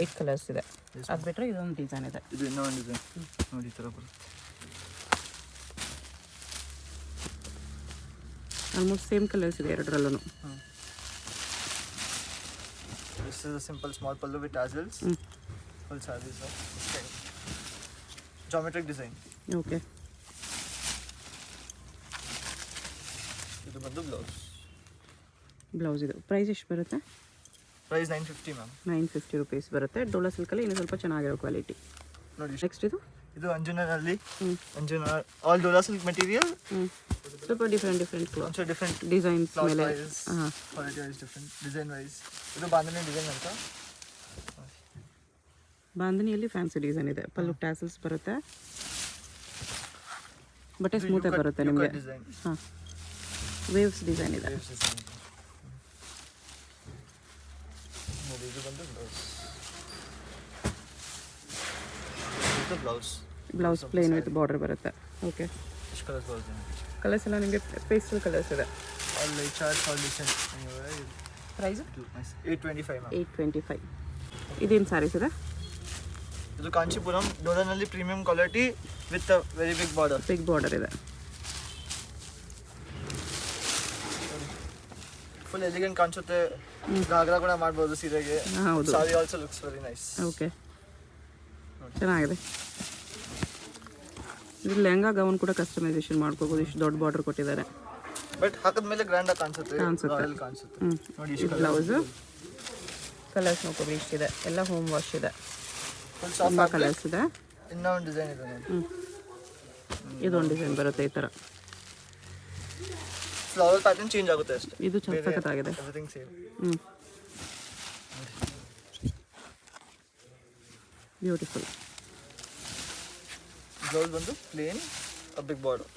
[SPEAKER 3] 8 ಕಲರ್ಸ್ ಇದೆ.
[SPEAKER 2] Yes,
[SPEAKER 3] ಅದು ಬಿಟ್ಟರೆ ಇದೊಂದು ಡಿಸೈನ್ ಇದೆ.
[SPEAKER 2] ಇದು ಇನ್ನೂ ಒಂದು ಡಿಸೈನ್ ನೋಡಿ, ಈ ಥರ ಬರುತ್ತೆ.
[SPEAKER 3] ಆಲ್ಮೋಸ್ಟ್ ಸೇಮ್ ಕಲರ್ಸ್ ಇದೆ ಎರಡರಲ್ಲೂ.
[SPEAKER 2] This is a simple small pallu with tassels. Full sarees of this kind. Geometric design.
[SPEAKER 3] Okay,
[SPEAKER 2] ಇದು ಬಂದು
[SPEAKER 3] ಬ್ಲೌಸ್ ಇದು. ಪ್ರೈಸ್ ಎಷ್ಟು ಬರುತ್ತೆ?
[SPEAKER 2] Price 950 ma'am.
[SPEAKER 3] 950 ರುಪೀಸ್ ಬರುತ್ತೆ. ಡೋಲಾ ಸಿಲ್ಕಲ್ಲಿ ಇನ್ನೂ ಸ್ವಲ್ಪ ಚೆನ್ನಾಗಿರೋ ಕ್ವಾಲಿಟಿ.
[SPEAKER 2] ನೋಡಿ
[SPEAKER 3] ನೆಕ್ಸ್ಟ್ ಇದು
[SPEAKER 2] ಅಂಜುನಲ್ಲಿ ಅಂಜುನ ಆಲ್ ಡೋಲಾ ಸಿಲ್ಕ್ ಮೆಟೀರಿಯಲ್.
[SPEAKER 3] ಸ್ವಲ್ಪ ಡಿಫ್ರೆಂಟ್ ಕ್ಲಾತ್,
[SPEAKER 2] ಒಂಚೂರು ಡಿಫ್ರೆಂಟ್
[SPEAKER 3] ಡಿಸೈನ್ಸ್
[SPEAKER 2] ಕ್ಲಾತ್
[SPEAKER 3] ಮೇಲೆ.
[SPEAKER 2] Wise, quality wise different, design wise. ಇದು ಬಾಂಧನಿ ಡಿಸೈನ್ ಅಂತ.
[SPEAKER 3] ಬಾಂಧನಿಯಲ್ಲಿ ಫ್ಯಾನ್ಸಿ ಡಿಸೈನ್ ಇದೆ. ಪಲ್ಲು ಟ್ಯಾಸಲ್ಸ್ ಬರುತ್ತೆ. ಬಟ್ಟೆ ಸ್ಮೂತಾಗಿ ಬರುತ್ತೆ ನಿಮಗೆ.
[SPEAKER 2] ಡಿಸೈನ್
[SPEAKER 3] ಹಾಂ, ವೇವ್ಸ್ ಡಿಸೈನ್ ಇದೆ.
[SPEAKER 2] ನೋಡಿ ಇದು ಬಂದು blouse
[SPEAKER 3] blouse plain with border ಬರುತ್ತೆ. ಓಕೆ,
[SPEAKER 2] ಇಷ್ಟು ಕಲರ್ಸ್ ಬರುತ್ತೆ.
[SPEAKER 3] ಕಲರ್ಸ್ ಎಲ್ಲ ನಿಮಗೆ ಪೇಸ್ಟಲ್ ಕಲರ್ಸ್ ಇದೆ.
[SPEAKER 2] All light chart all design.
[SPEAKER 3] Price
[SPEAKER 2] 825 ma'am.
[SPEAKER 3] 825. ಇದೇನು ಸ್ಯಾರೀಸ್ ಇದೆ?
[SPEAKER 2] ಇದು ಕಾಂಚೀಪುರಂ ಡೋಲನಲ್ಲಿ premium quality with very big border.
[SPEAKER 3] Big border ಇದೆ.
[SPEAKER 2] ಫುಲ್ ಎಲಿಗೆಂಟ್ ಕಾಣಿಸುತ್ತೆ. ಘಾಗ್ರಾ ಕೂಡ ಮಾಡ್ಬೋದು ಸೀರೆಗೆ.
[SPEAKER 3] ಹೌದು.
[SPEAKER 2] Sari also looks very nice.
[SPEAKER 3] Okay, ಚೆನ್ನಾಗಿದೆ. ಇದು ಲೆಹಂಗಾ ಗೌನ್ ಕೂಡ ಕಸ್ಟಮೈಸೇಷನ್ ಮಾಡ್ಕೋಬೋದು. ಇಷ್ಟು ದೊಡ್ಡ ಬಾರ್ಡರ್ ಕೊಟ್ಟಿದ್ದಾರೆ.
[SPEAKER 2] ಬಟ್ ಹಾಕಿದ್ಮೇಲೆ ಗ್ರ್ಯಾಂಡ್ ಆಗಿ ಕಾಣಿಸುತ್ತೆ. ರಾಯಲ್ ಕಾಣಿಸುತ್ತೆ. ನೋಡಿ
[SPEAKER 3] ಇದು ಬ್ಲೌಸು. ಕಲರ್ಸ್ ನೋಡ್ಕೋಬೋದು, ಇಷ್ಟಿದೆ. ಎಲ್ಲ ಹೋಮ್ ವಾಶ್ ಇದೆ.
[SPEAKER 2] ಫುಲ್
[SPEAKER 3] ತುಂಬ
[SPEAKER 2] ಸಾಫ್ಟ್
[SPEAKER 3] ಕಲರ್ಸ್ ಇದೆ.
[SPEAKER 2] ಇನ್ನೂ ಒಂದು ಡಿಸೈನ್ ಇದೆ ನೋಡಿ.
[SPEAKER 3] ಇದೊಂದು ಡಿಸೈನ್ ಬರುತ್ತೆ ಈ ಥರ.
[SPEAKER 2] ಫ್ಲವರ್ ಪ್ಯಾಟರ್ನ್ ಚೇಂಜ್ ಆಗುತ್ತೆ ಅಷ್ಟೇ.
[SPEAKER 3] ಇದು ಸಖತ್ತಾಗಿದೆ.
[SPEAKER 2] Everything same.
[SPEAKER 3] ಬ್ಯೂಟಿಫುಲ್.
[SPEAKER 2] ಬ್ಲೌಸ್ ಬಂದು ಪ್ಲೇನ್ ಬಿಗ್ ಬಾರ್ಡರ್.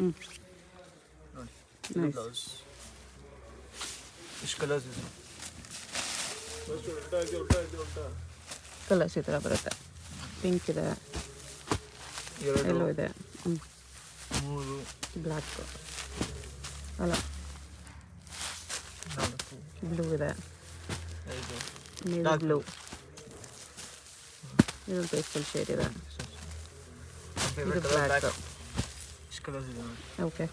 [SPEAKER 2] ನೋಡಿ
[SPEAKER 3] ನೈಸ್.
[SPEAKER 2] ಬ್ಲೌಸ್ ಇಷ್ಟು ಕಲರ್ಸ್ ಇದೆ.
[SPEAKER 3] ಕಲರ್ಸ್ ಈ ಥರ ಬರುತ್ತೆ. ಪಿಂಕ್ ಇದೆ,
[SPEAKER 2] ಎರಡು
[SPEAKER 3] ಎಲ್ಲೋ ಇದೆ,
[SPEAKER 2] ಮೂರು
[SPEAKER 3] ಬ್ಲ್ಯಾಕ್ ಅಲ್ಲ
[SPEAKER 2] ನಾಲ್ಕು
[SPEAKER 3] ಬ್ಲೂ ಇದೆ,
[SPEAKER 2] ಐದು
[SPEAKER 3] ನೇವಿ ಬ್ಲೂ, ಇದೊಂದು ಪೇಸ್ಟಲ್ ಶೇಡ್ ಇದೆ, ಇದು ಬ್ಲ್ಯಾಕ್.
[SPEAKER 2] ಇಷ್ಟು ಕಲರ್ಸ್ ಇದೆ ನೋಡಿ.
[SPEAKER 3] ಓಕೆ,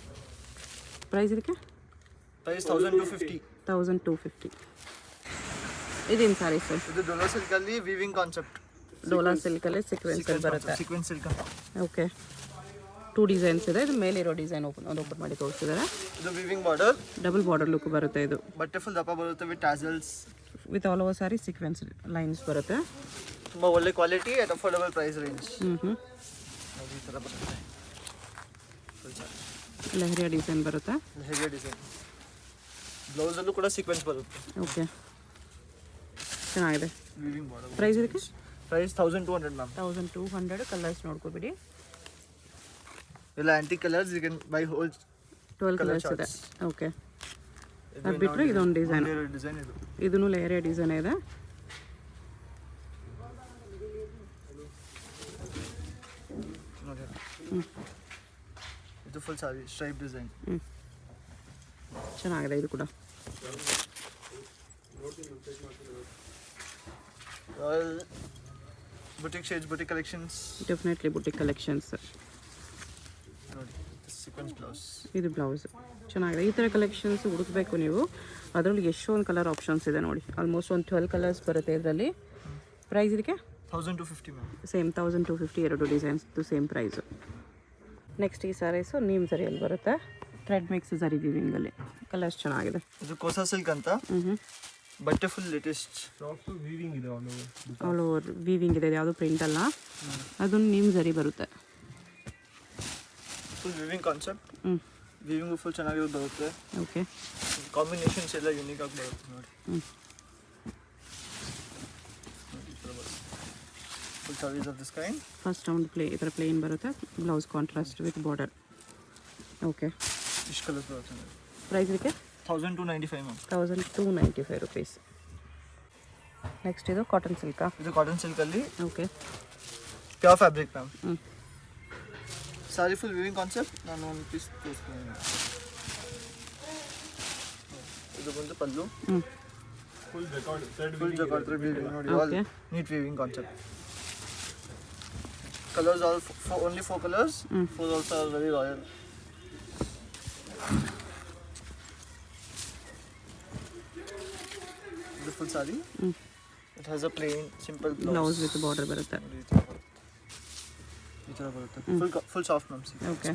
[SPEAKER 3] ಪ್ರೈಸ್ ಇದಕ್ಕೆ
[SPEAKER 2] ಪ್ರೈಸ್ 1250.
[SPEAKER 3] 1250. ಇದೇನು ಸ್ಯಾರಿ ಸರ್?
[SPEAKER 2] ಇದು ಡೋಲಾ ಸಿಲ್ಕಲ್ಲಿ ವೀವಿಂಗ್ ಕಾನ್ಸೆಪ್ಟ್.
[SPEAKER 3] ಡೋಲಾ ಸಿಲ್ಕಲ್ಲಿ ಸೀಕ್ವೆನ್ಸಲ್ಲಿ ಬರುತ್ತೆ.
[SPEAKER 2] Sequence silk.
[SPEAKER 3] ಓಕೆ, 2 ಡಿಸೈನ್ಸ್ ಇದೆ. ಇದು ಮೇಲಿರೋ ಡಿಸೈನ್ ಓಪನ್ ಮಾಡಿ ತೋರಿಸಿದ್ದಾರೆ.
[SPEAKER 2] ಇದು weaving border.
[SPEAKER 3] Double border look ಬರುತ್ತೆ. ಇದು
[SPEAKER 2] ಬಟ್ಟೆ ಫುಲ್ ದಪ್ಪ ಬರುತ್ತೆ with tassels.
[SPEAKER 3] With all over saree sequence lines ಬರುತ್ತೆ.
[SPEAKER 2] ತುಂಬ ಒಳ್ಳೆ quality at affordable price range.
[SPEAKER 3] ಹ್ಞೂ
[SPEAKER 2] ನೋಡಿ ಈ ಥರ ಬರುತ್ತೆ.
[SPEAKER 3] ಲೆಹರಿಯಾ ಡಿಸೈನ್ ಬರುತ್ತೆ.
[SPEAKER 2] ಹೆವಿಯ ಡಿಸೈನ್. ಬ್ಲೌಸಲ್ಲೂ ಕೂಡ ಸೀಕ್ವೆನ್ಸ್ ಬರುತ್ತೆ.
[SPEAKER 3] ಓಕೆ, ಚೆನ್ನಾಗಿದೆ.
[SPEAKER 2] Weaving border.
[SPEAKER 3] ಪ್ರೈಸ್ ಇದಕ್ಕೆ
[SPEAKER 2] ಪ್ರೈಸ್ 1200 ಮ್ಯಾಮ್.
[SPEAKER 3] 1200. ಕಲರ್ಸ್ ನೋಡ್ಕೊಬಿಡಿ.
[SPEAKER 2] ಎಲ್ಲ aunty colours. You can buy whole
[SPEAKER 3] 12 colours ಇದೆ. ಓಕೆ, ಅದು ಬಿಟ್ಟರೆ ಇದೊಂದು ಡಿಸೈನ್.
[SPEAKER 2] ಡಿಸೈನ್ ಇದು.
[SPEAKER 3] ಇದೂ ಲೇಯರಿಯಾ ಡಿಸೈನ್ ಇದೆ.
[SPEAKER 2] ನೋಡಿ ಇದು ಫುಲ್ ಸಾರಿ ಸ್ಟ್ರೈಪ್ ಡಿಸೈನ್.
[SPEAKER 3] ಚೆನ್ನಾಗಿದೆ ಇದು ಕೂಡ.
[SPEAKER 2] Royal boutique shades, boutique collections.
[SPEAKER 3] Definitely boutique collections.
[SPEAKER 2] ನೋಡಿ ಸೀಕ್ವೆನ್ಸ್ ಬ್ಲೌಸ್.
[SPEAKER 3] ಇದು ಬ್ಲೌಸ್ ಚೆನ್ನಾಗಿದೆ. ಈ ಥರ ಕಲೆಕ್ಷನ್ಸ್ ಹುಡುಕಬೇಕು ನೀವು. ಅದರಲ್ಲಿ ಎಷ್ಟೊಂದು ಕಲರ್ ಆಪ್ಷನ್ಸ್ ಇದೆ ನೋಡಿ. ಆಲ್ಮೋಸ್ಟ್ ಒಂದು 12 ಕಲರ್ಸ್ ಬರುತ್ತೆ ಇದರಲ್ಲಿ. ಪ್ರೈಸ್ ಇದಕ್ಕೆ
[SPEAKER 2] 1250 ಮ್ಯಾಮ್.
[SPEAKER 3] ಸೇಮ್ 1250. 2 ಡಿಸೈನ್ಸ್ದು ಸೇಮ್ ಪ್ರೈಸು. ನೆಕ್ಸ್ಟ್ ಈ ಸ್ಯಾರೀಸು ನೀಮ್ ಸರಿಯಲ್ಲಿ ಬರುತ್ತೆ. ಥ್ರೆಡ್ ಮಿಕ್ಸ್ ಸರಿ ವಿವಿಂಗಲ್ಲಿ. ಕಲರ್ಸ್ ಚೆನ್ನಾಗಿದೆ.
[SPEAKER 2] ಇದು ಕೋಸಾ ಸಿಲ್ಕ್ ಅಂತ. ಬಟ್ಟೆ full latest.
[SPEAKER 3] All over weaving ಇದೆ, ಯಾವುದು ಪ್ರಿಂಟ್ ಅಲ್ಲ. ಅದೊಂದು ನೀಮ್ ಸರಿ ಬರುತ್ತೆ.
[SPEAKER 2] Full weaving concept. Weaving full ಚೆನ್ನಾಗಿರೋದು ಬರುತ್ತೆ.
[SPEAKER 3] ಓಕೆ,
[SPEAKER 2] ಕಾಂಬಿನೇಷನ್ಸ್ ಎಲ್ಲ ಯೂನಿಕ್ ಆಗಿ ಬರುತ್ತೆ ನೋಡಿ. Full saris of this kind.
[SPEAKER 3] First round ಈ ಥರ ಪ್ಲೇನ್ ಬರುತ್ತೆ. Blouse contrast with border. Okay,
[SPEAKER 2] ಇಷ್ಟು ಕಲರ್ಸ್ ಬರುತ್ತೆ ನೋಡಿ.
[SPEAKER 3] ಪ್ರೈಸ್ ಇದಕ್ಕೆ
[SPEAKER 2] 1295 ಮ್ಯಾಮ್.
[SPEAKER 3] 1295 ರುಪೀಸ್. ನೆಕ್ಸ್ಟ್ ಇದು ಕಾಟನ್ ಸಿಲ್ಕಾ?
[SPEAKER 2] ಇದು ಕಾಟನ್ ಸಿಲ್ಕಲ್ಲಿ
[SPEAKER 3] okay,
[SPEAKER 2] pure fabric ma'am. Sari full weaving concept. ನಾನು ಒಂದು ಪೀಸ್ ತೋರಿಸ್ತೀನಿ. ಇದು ಬಂದು pallu. Full jacquard thread weaving ನೋಡಿ. All neat weaving concept. Colours all only 4 colours. 4 also are very royal. ಇದು full sari. It has a plain simple
[SPEAKER 3] blouse with border ಬರುತ್ತೆ.
[SPEAKER 2] ಈ ಥರ ಬರುತ್ತೆ. Full soft ma'am.
[SPEAKER 3] Okay,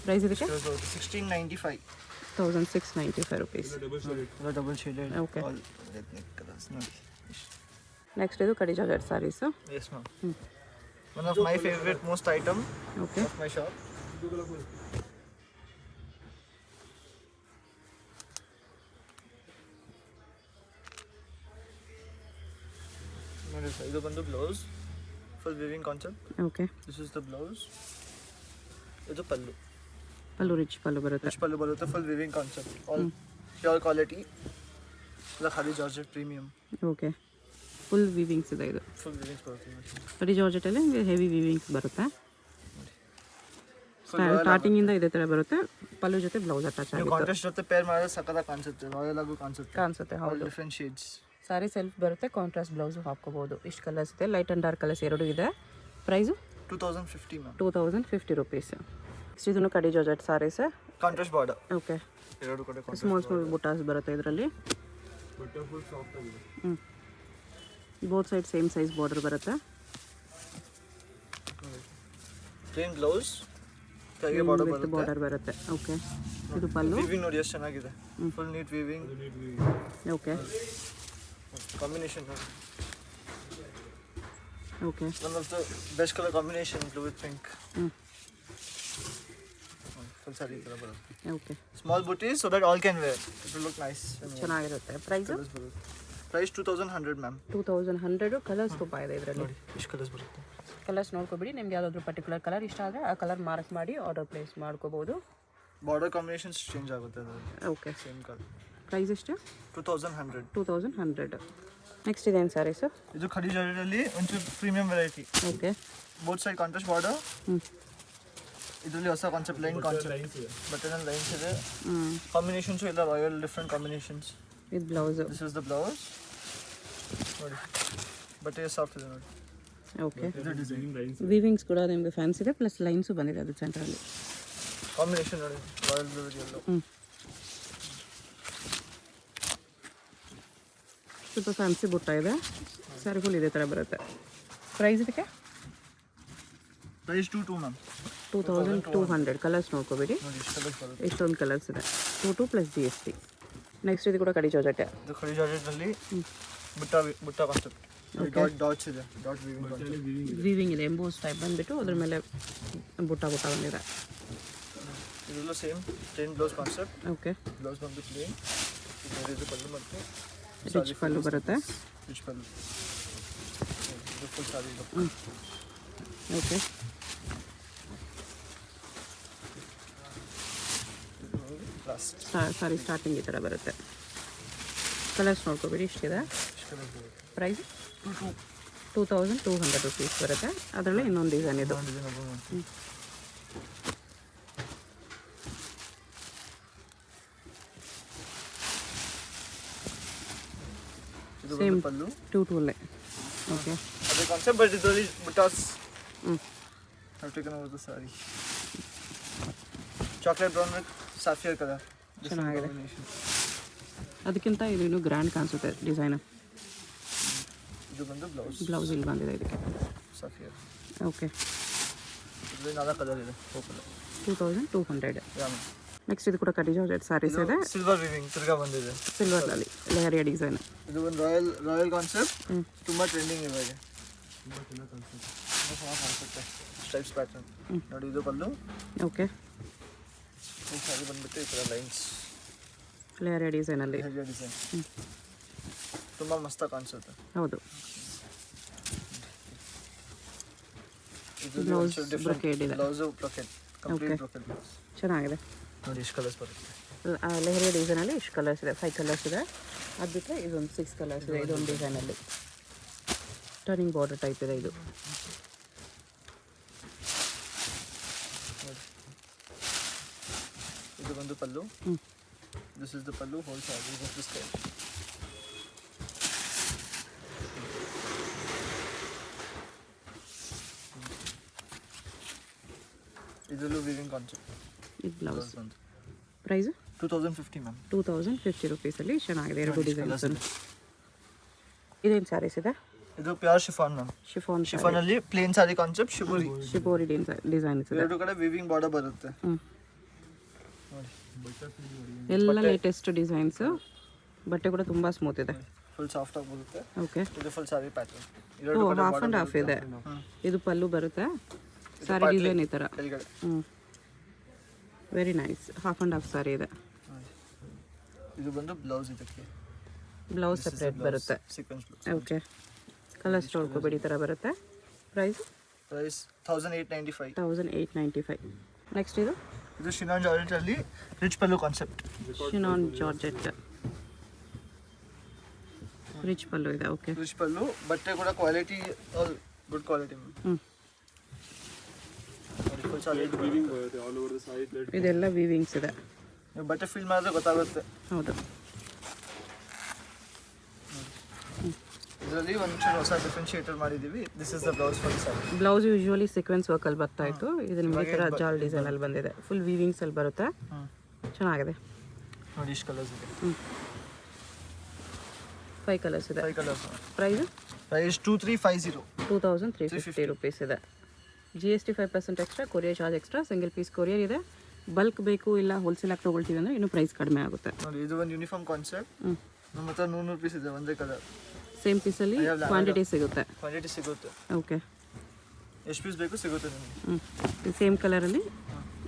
[SPEAKER 3] price ಇದಕ್ಕೆ
[SPEAKER 2] 1695.
[SPEAKER 3] 1695 rupees.
[SPEAKER 2] Double shaded.
[SPEAKER 3] Okay,
[SPEAKER 2] all ethnic colours ನೋಡಿ.
[SPEAKER 3] Next ಇದು ಕಡಿಜಾ ಗೆಟ್ saris.
[SPEAKER 2] Yes ma'am. One of my favorite most item
[SPEAKER 3] okay,
[SPEAKER 2] of my shop. ನೋಡಿ ಸರ್, ಇದು ಬಂದು blouse full weaving concept.
[SPEAKER 3] Okay,
[SPEAKER 2] this is the blouse. ಇದು pallu.
[SPEAKER 3] Pallu rich pallu ಬರುತ್ತೆ.
[SPEAKER 2] Rich pallu ಬರುತ್ತೆ. Full weaving concept. All pure quality. ಇದು khadi georgette premium.
[SPEAKER 3] Okay, full weavings ಇದೆ ಇದು.
[SPEAKER 2] Full weavings ಬರುತ್ತೆ.
[SPEAKER 3] ಖಾದಿ ಜಾರ್ಜೆಟಲ್ಲಿ ಹೆವಿ ವಿವಿಂಗ್ಸ್ ಬರುತ್ತೆ. ಸ್ಟಾರ್ಟಿಂಗಿಂದ ಇದೇ ಥರ ಬರುತ್ತೆ. ಪಲ್ಲು ಜೊತೆ ಬ್ಲೌಸ್ ಅಟ್ಯಾಚ್ ಆಗುತ್ತೆ.
[SPEAKER 2] ಕಾಂಟ್ರಾಸ್ಟ್ ಜೊತೆ ಪೇರ್ ಮಾಡಿದ್ರೆ ಸಕ್ಕತ್ತಾಗಿ ಕಾಣಿಸುತ್ತೆ. ರಾಯಲ್ ಆಗು
[SPEAKER 3] ಕಾಣಿಸುತ್ತೆ. ಹೌದು,
[SPEAKER 2] ಡಿಫ್ರೆಂಟ್ ಶೇಡ್ಸ್.
[SPEAKER 3] ಸಾರಿ ಸೆಲ್ಫ್ ಬರುತ್ತೆ. ಕಾಂಟ್ರಾಸ್ಟ್ ಬ್ಲೌಸು ಹಾಕ್ಕೋಬೋದು. ಇಷ್ಟು ಕಲರ್ಸ್ ಇದೆ. ಲೈಟ್ ಆ್ಯಂಡ್ ಡಾರ್ಕ್ ಕಲರ್ಸ್ ಎರಡೂ ಇದೆ. Price
[SPEAKER 2] 2050 ma'am.
[SPEAKER 3] 2050 ರುಪೀಸ್. ನೆಕ್ಸ್ಟ್ ಇದನ್ನು khadi georgette saris.
[SPEAKER 2] Contrast border.
[SPEAKER 3] Okay,
[SPEAKER 2] ಎರಡು ಕಡೆ
[SPEAKER 3] ಸ್ಮಾಲ್ ಬುಟಾಸ್ ಬರುತ್ತೆ ಇದರಲ್ಲಿ. Both side same size border ಬರುತ್ತೆ.
[SPEAKER 2] ಪ್ಲೇನ್ ಬ್ಲೌಸ್, ಕೈಗೆ ಬಾರ್ಡರ್
[SPEAKER 3] ವಿತ್
[SPEAKER 2] ಬರುತ್ತೆ.
[SPEAKER 3] ಬಾರ್ಡರ್ ಬರುತ್ತೆ. ಓಕೆ, ಇದು ಪಲ್ಲು.
[SPEAKER 2] ವಿವಿಂಗ್ ನೋಡಿ ಎಷ್ಟು ಚೆನ್ನಾಗಿದೆ. Full neat weaving.
[SPEAKER 3] Okay
[SPEAKER 2] combination ನೋಡಿ.
[SPEAKER 3] Okay,
[SPEAKER 2] one of the best colour combination blue with pink. Full sari ಈ ಥರ ಬರುತ್ತೆ.
[SPEAKER 3] Okay,
[SPEAKER 2] small butis so that all can wear. It will look nice.
[SPEAKER 3] ಚೆನ್ನಾಗಿರುತ್ತೆ. Price
[SPEAKER 2] price 2100 ma'am.
[SPEAKER 3] 2100. ಕಲರ್ಸ್ ತುಂಬ ಇದೆ ಇದರಲ್ಲಿ.
[SPEAKER 2] ನೋಡಿ ಎಷ್ಟು ಕಲರ್ಸ್ ಬರುತ್ತೆ.
[SPEAKER 3] ಕಲರ್ಸ್ ನೋಡ್ಕೊಬಿಡಿ. ನಿಮ್ಗೆ ಯಾವುದಾದ್ರೂ ಪರ್ಟಿಕ್ಯುಲರ್ ಕಲರ್ ಇಷ್ಟ ಆದರೆ ಆ ಕಲರ್ ಮಾರ್ಕ್ ಮಾಡಿ ಆರ್ಡರ್ ಪ್ಲೇಸ್ ಮಾಡ್ಕೋಬೋದು.
[SPEAKER 2] ಬಾರ್ಡರ್ ಕಾಂಬಿನೇಷನ್ಸ್ ಚೇಂಜ್ ಆಗುತ್ತೆ ಅದರಲ್ಲಿ.
[SPEAKER 3] Okay,
[SPEAKER 2] same colour.
[SPEAKER 3] ಪ್ರೈಸ್ ಎಷ್ಟು?
[SPEAKER 2] 2100.
[SPEAKER 3] 2100. ನೆಕ್ಸ್ಟ್ ಇದೇನು ಸ್ಯಾರಿ ಸರ್?
[SPEAKER 2] ಇದು ಖಾದಿ ಜಾರ್ಜೆಟಲ್ಲಿ ಒಂಚೂರು premium variety.
[SPEAKER 3] Okay,
[SPEAKER 2] both side contrast border. ಇದರಲ್ಲಿ ಹೊಸ ಕಾನ್ಸೆಪ್ಟ್, ಲೈನ್ ಕಾನ್ಸೆಪ್ಟ್. ಬಟನಲ್ಲಿ ಲೈನ್ಸ್ ಇದೆ. ಕಾಂಬಿನೇಷನ್ಸು ಇಲ್ಲ, ರಾಯಲ್ ಡಿಫ್ರೆಂಟ್ ಕಾಂಬಿನೇಷನ್ಸ್.
[SPEAKER 3] ಇದು blouse.
[SPEAKER 2] This is the blouse. ನೋಡಿ ಬಟ್ಟೆ ಸಾಫ್ಟ್ ಇದೆ ನೋಡಿ.
[SPEAKER 3] ಓಕೆ, ವೀವಿಂಗ್ಸ್ ಕೂಡ ನಿಮಗೆ ಫ್ಯಾನ್ಸ್ ಇದೆ, ಪ್ಲಸ್ ಲೈನ್ಸು ಬಂದಿದೆ ಅದು ಸೆಂಟ್ರಲ್ಲಿ.
[SPEAKER 2] ಕಾಂಬಿನೇಷನ್ ನೋಡಿ, ರಾಯಲ್ ಬ್ಲೂ ಇದೆಯಲ್ಲ.
[SPEAKER 3] ಸ್ವಲ್ಪ ಫ್ಯಾನ್ಸಿ ಬುಟ್ಟ ಇದೆ. ಸ್ಯಾರಿ ಫುಲ್ ಇದೇ ಥರ ಬರುತ್ತೆ. ಪ್ರೈಸ್ ಇದಕ್ಕೆ
[SPEAKER 2] ಪ್ರೈಸ್ 22 ಮ್ಯಾಮ್.
[SPEAKER 3] 2200. ಕಲರ್ಸ್ ನೋಡ್ಕೋಬೇಡಿ,
[SPEAKER 2] ನೋಡಿ ಎಷ್ಟು ಕಲರ್ಸ್ ಬರುತ್ತೆ.
[SPEAKER 3] ಎಷ್ಟೊಂದು ಕಲರ್ಸ್ ಇದೆ. 22 ಪ್ಲಸ್ GST. ನೆಕ್ಸ್ಟ್ ಇದು ಕೂಡ ಖಾದಿ ಜಾರ್ಜೆಟ್.
[SPEAKER 2] ಇದು ಖಾದಿ ಜಾರ್ಜೆಟ್ನಲ್ಲಿ ಬುಟ್ಟ ಕಾನ್ಸೆಪ್ಟ್. ಡಾಟ್ಸ್ ಇದೆ. Dot viewing concept.
[SPEAKER 3] ವೀವಿಂಗ್ ಇದೆ. ಎಂಬೋಸ್ ಟೈಪ್ ಬಂದುಬಿಟ್ಟು ಅದ್ರ ಮೇಲೆ ಬುಟ್ಟ ಬಂದಿದೆ.
[SPEAKER 2] ಇದೆಲ್ಲ same plain blouse concept.
[SPEAKER 3] Okay,
[SPEAKER 2] blouse ಬಂದು ಪ್ಲೇನ್. ಇದು ಪಲ್ಲು ಮತ್ತು
[SPEAKER 3] ರಿಚ್ ಪಲ್ಲು ಬರುತ್ತೆ.
[SPEAKER 2] ರಿಚ್ ಪಲ್ಲು. ಇದು ಫುಲ್ ಸಾರಿ ಇದು.
[SPEAKER 3] ಓಕೆ,
[SPEAKER 2] ಲಾಸ್ಟ್
[SPEAKER 3] ಸಾರಿ ಸ್ಟಾರ್ಟಿಂಗ್ ಈ ಥರ ಬರುತ್ತೆ. ಕಲರ್ಸ್ ನೋಡ್ಕೋಬೇಡಿ, ಇಷ್ಟಿದೆ.
[SPEAKER 2] ಎಷ್ಟು ಕಲರ್ ಬರುತ್ತೆ.
[SPEAKER 3] ಪ್ರೈಸ್ 2200 ರುಪೀಸ್ ಬರುತ್ತೆ. ಅದರಲ್ಲಿ ಇನ್ನೊಂದು ಡಿಸೈನ್ ಇದು.
[SPEAKER 2] ಇದು
[SPEAKER 3] ಸೇಮ್
[SPEAKER 2] ಪಲ್ಲು.
[SPEAKER 3] 22 ಓಕೆ,
[SPEAKER 2] ಅದೇ ಕಾನ್ಸೆಪ್ಟ್ ಬಟ್ ಇದರಲ್ಲಿ butas. I've taken over the saree. Chocolate brown with sapphire color.
[SPEAKER 3] ಚೆನ್ನಾಗಿದೆ. ಅದಕ್ಕಿಂತ ಇದು ಇನ್ನೂ ಗ್ರ್ಯಾಂಡ್ ಕಾಣಿಸುತ್ತೆ ಡಿಸೈನ್.
[SPEAKER 2] ಇದು ಬಂದು ಬ್ಲೌಸ್.
[SPEAKER 3] ಬ್ಲೌಸ್ ಇಲ್ಲಿ ಬಂದಿದೆ ಇದಕ್ಕೆ.
[SPEAKER 2] sapphire.
[SPEAKER 3] ಓಕೆ,
[SPEAKER 2] ಇದರಲ್ಲಿ 4 ಕಲರ್ ಇದೆ. 4 ಕಲರ್.
[SPEAKER 3] 2200.
[SPEAKER 2] Yeah.
[SPEAKER 3] ನೆಕ್ಸ್ಟ್ ಇದು ಕೂಡ ಖಾದಿ ಜಾರ್ಜೆಟ್ ಸಾರೀಸ್ ಇದೆ.
[SPEAKER 2] ಸಿಲ್ವರ್ ವಿವಿಂಗ್ ತಿರ್ಗಾ ಬಂದಿದೆ.
[SPEAKER 3] ಸಿಲ್ವರ್ನಲ್ಲಿ ಲೆಹರಿಯಾ ಡಿಸೈನ್.
[SPEAKER 2] ಇದು ಒಂದು ರಾಯಲ್ ಕಾನ್ಸೆಪ್ಟ್. ತುಂಬಾ ಟ್ರೆಂಡಿಂಗ್ ಇವಾಗ. ಸ್ಟ್ರೈಪ್ಸ್ ಪ್ಯಾಟರ್ನ್ ನೋಡಿ. ಇದು ಪಲ್ಲು.
[SPEAKER 3] ಓಕೆ,
[SPEAKER 2] ಈ ಸಾರಿ ಬಂದ್ಬಿಟ್ಟು ಈ ಥರ ಲೈನ್ಸ್.
[SPEAKER 3] ಲೆಹರಿಯಾ ಡಿಸೈನಲ್ಲಿ.
[SPEAKER 2] Heavy design. ತುಂಬ ಮಸ್ತಾಗಿ ಕಾಣಿಸುತ್ತೆ.
[SPEAKER 3] ಹೌದು.
[SPEAKER 2] ಇದು
[SPEAKER 3] ಬ್ಲೌಸ್ ಬ್ರೊಕೇಡ್ ಇದೆ.
[SPEAKER 2] Blouse brocade. Complete brocade blouse.
[SPEAKER 3] ಚೆನ್ನಾಗಿದೆ.
[SPEAKER 2] ನೋಡಿ ಎಷ್ಟು ಕಲರ್ಸ್ ಬರುತ್ತೆ.
[SPEAKER 3] ಲೆಹರಿಯಾ ಡಿಸೈನಲ್ಲಿ ಇಷ್ಟು ಕಲರ್ಸ್ ಇದೆ. 5 ಕಲರ್ಸ್ ಇದೆ. ಅದು ಬಿಟ್ಟರೆ ಇದೊಂದು 6 ಕಲರ್ಸ್ ಇದೆ. ಇದೊಂದು ಡಿಸೈನಲ್ಲಿ ಟರ್ನಿಂಗ್ ಬಾರ್ಡರ್ ಟೈಪ್ ಇದೆ ಇದು.
[SPEAKER 2] ಇದು ಬಂದು pallu. This is the pallu. Whole sari of this type. ಇದರಲ್ಲೂ ವಿವಿಂಗ್ ಕಾನ್ಸೆಪ್ಟ್.
[SPEAKER 3] ಇದು ಬ್ಲೌಸ್.
[SPEAKER 2] ಬಂದು
[SPEAKER 3] ಪ್ರೈಸು
[SPEAKER 2] 2050 ಮ್ಯಾಮ್.
[SPEAKER 3] 2050 ರುಪೀಸಲ್ಲಿ ಚೆನ್ನಾಗಿದೆ. ಎರಡು ಡಿಸೈನ್ಸ್. ಇದೇನು ಸ್ಯಾರೀಸ್ ಇದೆ?
[SPEAKER 2] ಇದು ಪ್ಯೂರ್ ಶಿಫಾನ್ ಮ್ಯಾಮ್. ಶಿಫಾನ್ ಅಲ್ಲಿ plain sari concept.
[SPEAKER 3] Shibori design ಇದೆ.
[SPEAKER 2] ಎರಡು ಕಡೆ ವಿವಿಂಗ್ ಬಾರ್ಡರ್ ಬರುತ್ತೆ. ನೋಡಿ
[SPEAKER 3] ಎಲ್ಲ ಲೇಟೆಸ್ಟ್ ಡಿಸೈನ್ಸ್. ಬಟ್ಟೆ ಕೂಡ ತುಂಬಾ ಸ್ಮೂತ್ ಇದೆ.
[SPEAKER 2] ಫುಲ್ ಸಾಫ್ಟ್ ಆಗಿ ಬರುತ್ತೆ.
[SPEAKER 3] ಓಕೆ,
[SPEAKER 2] ಇದು full sari pattern.
[SPEAKER 3] Half and half ಇದೆ. ಇದು ಪಲ್ಲು ಬರುತ್ತೆ. ಸಾರಿ ಡಿಸೈನ್ ಈ ಥರ.
[SPEAKER 2] ಕೆಳಗಡೆ
[SPEAKER 3] very nice. Half and half sari ಇದೆ.
[SPEAKER 2] ಇದು ಬಂದು ಬ್ಲೌಸ್. ಇದಕ್ಕೆ
[SPEAKER 3] ಬ್ಲೌಸ್ ಸೆಪ್ರೇಟ್ ಬರುತ್ತೆ.
[SPEAKER 2] Sequence blouse.
[SPEAKER 3] ಓಕೆ, ಕಲರ್ಸ್ ನೋಡ್ಕೋಬೇಡಿ. ಈ ಥರ ಬರುತ್ತೆ. ಪ್ರೈಸ್
[SPEAKER 2] 1895.
[SPEAKER 3] 1895. ನೆಕ್ಸ್ಟ್ ಇದು
[SPEAKER 2] ಇದು ಶಿನಾನ್ ಜಾರ್ಜೆಟ್ ಅಲ್ಲಿ rich pallu concept.
[SPEAKER 3] Chinon georgette rich pallu ಇದೆ. ಓಕೆ,
[SPEAKER 2] ರಿಚ್ ಪಲ್ಲು, ಬಟ್ಟೆ ಕೂಡ ಕ್ವಾಲಿಟಿ ಆಲ್ ಗುಡ್ ಕ್ವಾಲಿಟಿ.
[SPEAKER 3] ಇದೆಲ್ಲ ವೀವಿಂಗ್ಸ್ ಇದೆ.
[SPEAKER 2] ನೀವು ಬಟ್ಟೆ ಫೀಲ್ ಮಾಡಿದ್ರೆ ಗೊತ್ತಾಗುತ್ತೆ.
[SPEAKER 3] ಹೌದು,
[SPEAKER 2] ಇದರಲ್ಲಿ ಒಂಚೂರು ಹೊಸ ಡಿಫ್ರೆನ್ಶಿಯೇಟರ್ ಮಾಡಿದ್ದೀವಿ. This is the blouse for sari.
[SPEAKER 3] Blouse usually sequence ವರ್ಕಲ್ಲಿ ಬರ್ತಾ ಇತ್ತು, ಇದು ನಿಮಗೆ ಈ ಥರ ಜಾಲ್ ಡಿಸೈನಲ್ಲಿ ಬಂದಿದೆ. ಫುಲ್ ವೀವಿಂಗ್ಸಲ್ಲಿ ಬರುತ್ತೆ, ಚೆನ್ನಾಗಿದೆ.
[SPEAKER 2] ನೋಡಿ ಇಷ್ಟು ಕಲರ್ಸ್ ಇದೆ.
[SPEAKER 3] 5 ಕಲರ್ಸ್ ಇದೆ.
[SPEAKER 2] 5 ಕಲರ್ಸ್.
[SPEAKER 3] ಪ್ರೈಸ್
[SPEAKER 2] 2350.
[SPEAKER 3] 2350 ರುಪೀಸ್ ಇದೆ. GST 5% extra, courier charge extra, single piece courier ಇದೆ. ಬಲ್ಕ್ ಬೇಕು ಇಲ್ಲ ಹೋಲ್ಸೇಲ್ ಆಗಿ ತೊಗೊಳ್ತೀವಿ ಅಂದರೆ ಇನ್ನೂ ಪ್ರೈಸ್ ಕಡಿಮೆ ಆಗುತ್ತೆ.
[SPEAKER 2] ನೋಡಿ ಇದು ಒಂದು ಯೂನಿಫಾರ್ಮ್ ಕಾನ್ಸೆಪ್ಟ್. ನಮ್ಮ ಹತ್ರ 100 ಪೀಸ್ ಇದೆ ಒಂದೇ ಕಲರ್.
[SPEAKER 3] ಸೇಮ್ ಪೀಸಲ್ಲಿ ಕ್ವಾಂಟಿಟಿ ಸಿಗುತ್ತೆ.
[SPEAKER 2] ಕ್ವಾಂಟಿಟಿ ಸಿಗುತ್ತೆ.
[SPEAKER 3] ಓಕೆ,
[SPEAKER 2] ಎಷ್ಟು ಪೀಸ್ ಬೇಕು ಸಿಗುತ್ತೆ ನಿಮಗೆ.
[SPEAKER 3] ಸೇಮ್ ಕಲರಲ್ಲಿ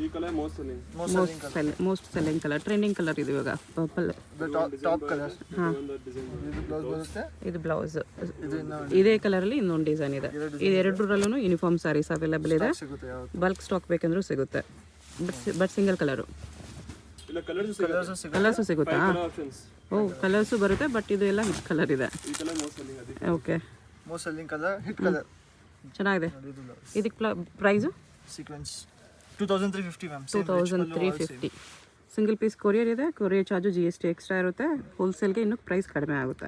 [SPEAKER 4] ಈ colour most selling.
[SPEAKER 3] Most selling colour, trending colour ಇದು ಇವಾಗ ಪರ್ಪಲ್.
[SPEAKER 2] Top colour.
[SPEAKER 3] ಹಾಂ,
[SPEAKER 2] ಇದು ಬ್ಲೌಸ್ ಬರುತ್ತೆ.
[SPEAKER 3] ಇದು ಬ್ಲೌಸ್.
[SPEAKER 2] ಇದು ಇನ್ನು
[SPEAKER 3] ಇದೇ ಕಲರಲ್ಲಿ ಇನ್ನೊಂದು ಡಿಸೈನ್ ಇದೆ. ಇದು ಎರಡರಲ್ಲೂ ಯೂನಿಫಾರ್ಮ್ ಸ್ಯಾರೀಸ್ ಅವೈಲೇಬಲ್ ಇದೆ.
[SPEAKER 2] ಸಿಗುತ್ತೆ ಯಾವುದು.
[SPEAKER 3] ಬಲ್ಕ್ ಸ್ಟಾಕ್ ಬೇಕಂದ್ರೂ ಸಿಗುತ್ತೆ. But single colour.
[SPEAKER 4] ಇಲ್ಲ ಕಲರ್ಸ್
[SPEAKER 3] ಕಲರ್ಸು ಸಿಗುತ್ತಾ?
[SPEAKER 4] ಆಪ್ಷನ್ಸ್.
[SPEAKER 3] ಓ, ಕಲರ್ಸು ಬರುತ್ತೆ, ಬಟ್ ಇದು ಎಲ್ಲ ಹಿಟ್ ಕಲರ್ ಇದೆ.
[SPEAKER 4] ಈ ಕಲರ್ ಮೋಸ್ಟ್ ಸೆಲ್ಲಿಂಗ್ ಅದಕ್ಕೆ.
[SPEAKER 3] Okay,
[SPEAKER 2] most selling colour, hit colour.
[SPEAKER 3] ಚೆನ್ನಾಗಿದೆ.
[SPEAKER 2] ನೋಡಿ ಇದು ಬ್ಲೌಸ್.
[SPEAKER 3] ಇದಕ್ಕೆ price
[SPEAKER 2] sequence 2350 ma'am.
[SPEAKER 3] 2350. Single piece courier ಇದೆ. ಕೊರಿಯರ್ ಚಾರ್ಜು GST ಎಕ್ಸ್ಟ್ರಾ ಇರುತ್ತೆ. ಹೋಲ್ಸೇಲ್ಗೆ ಇನ್ನೂ ಪ್ರೈಸ್ ಕಡಿಮೆ ಆಗುತ್ತೆ.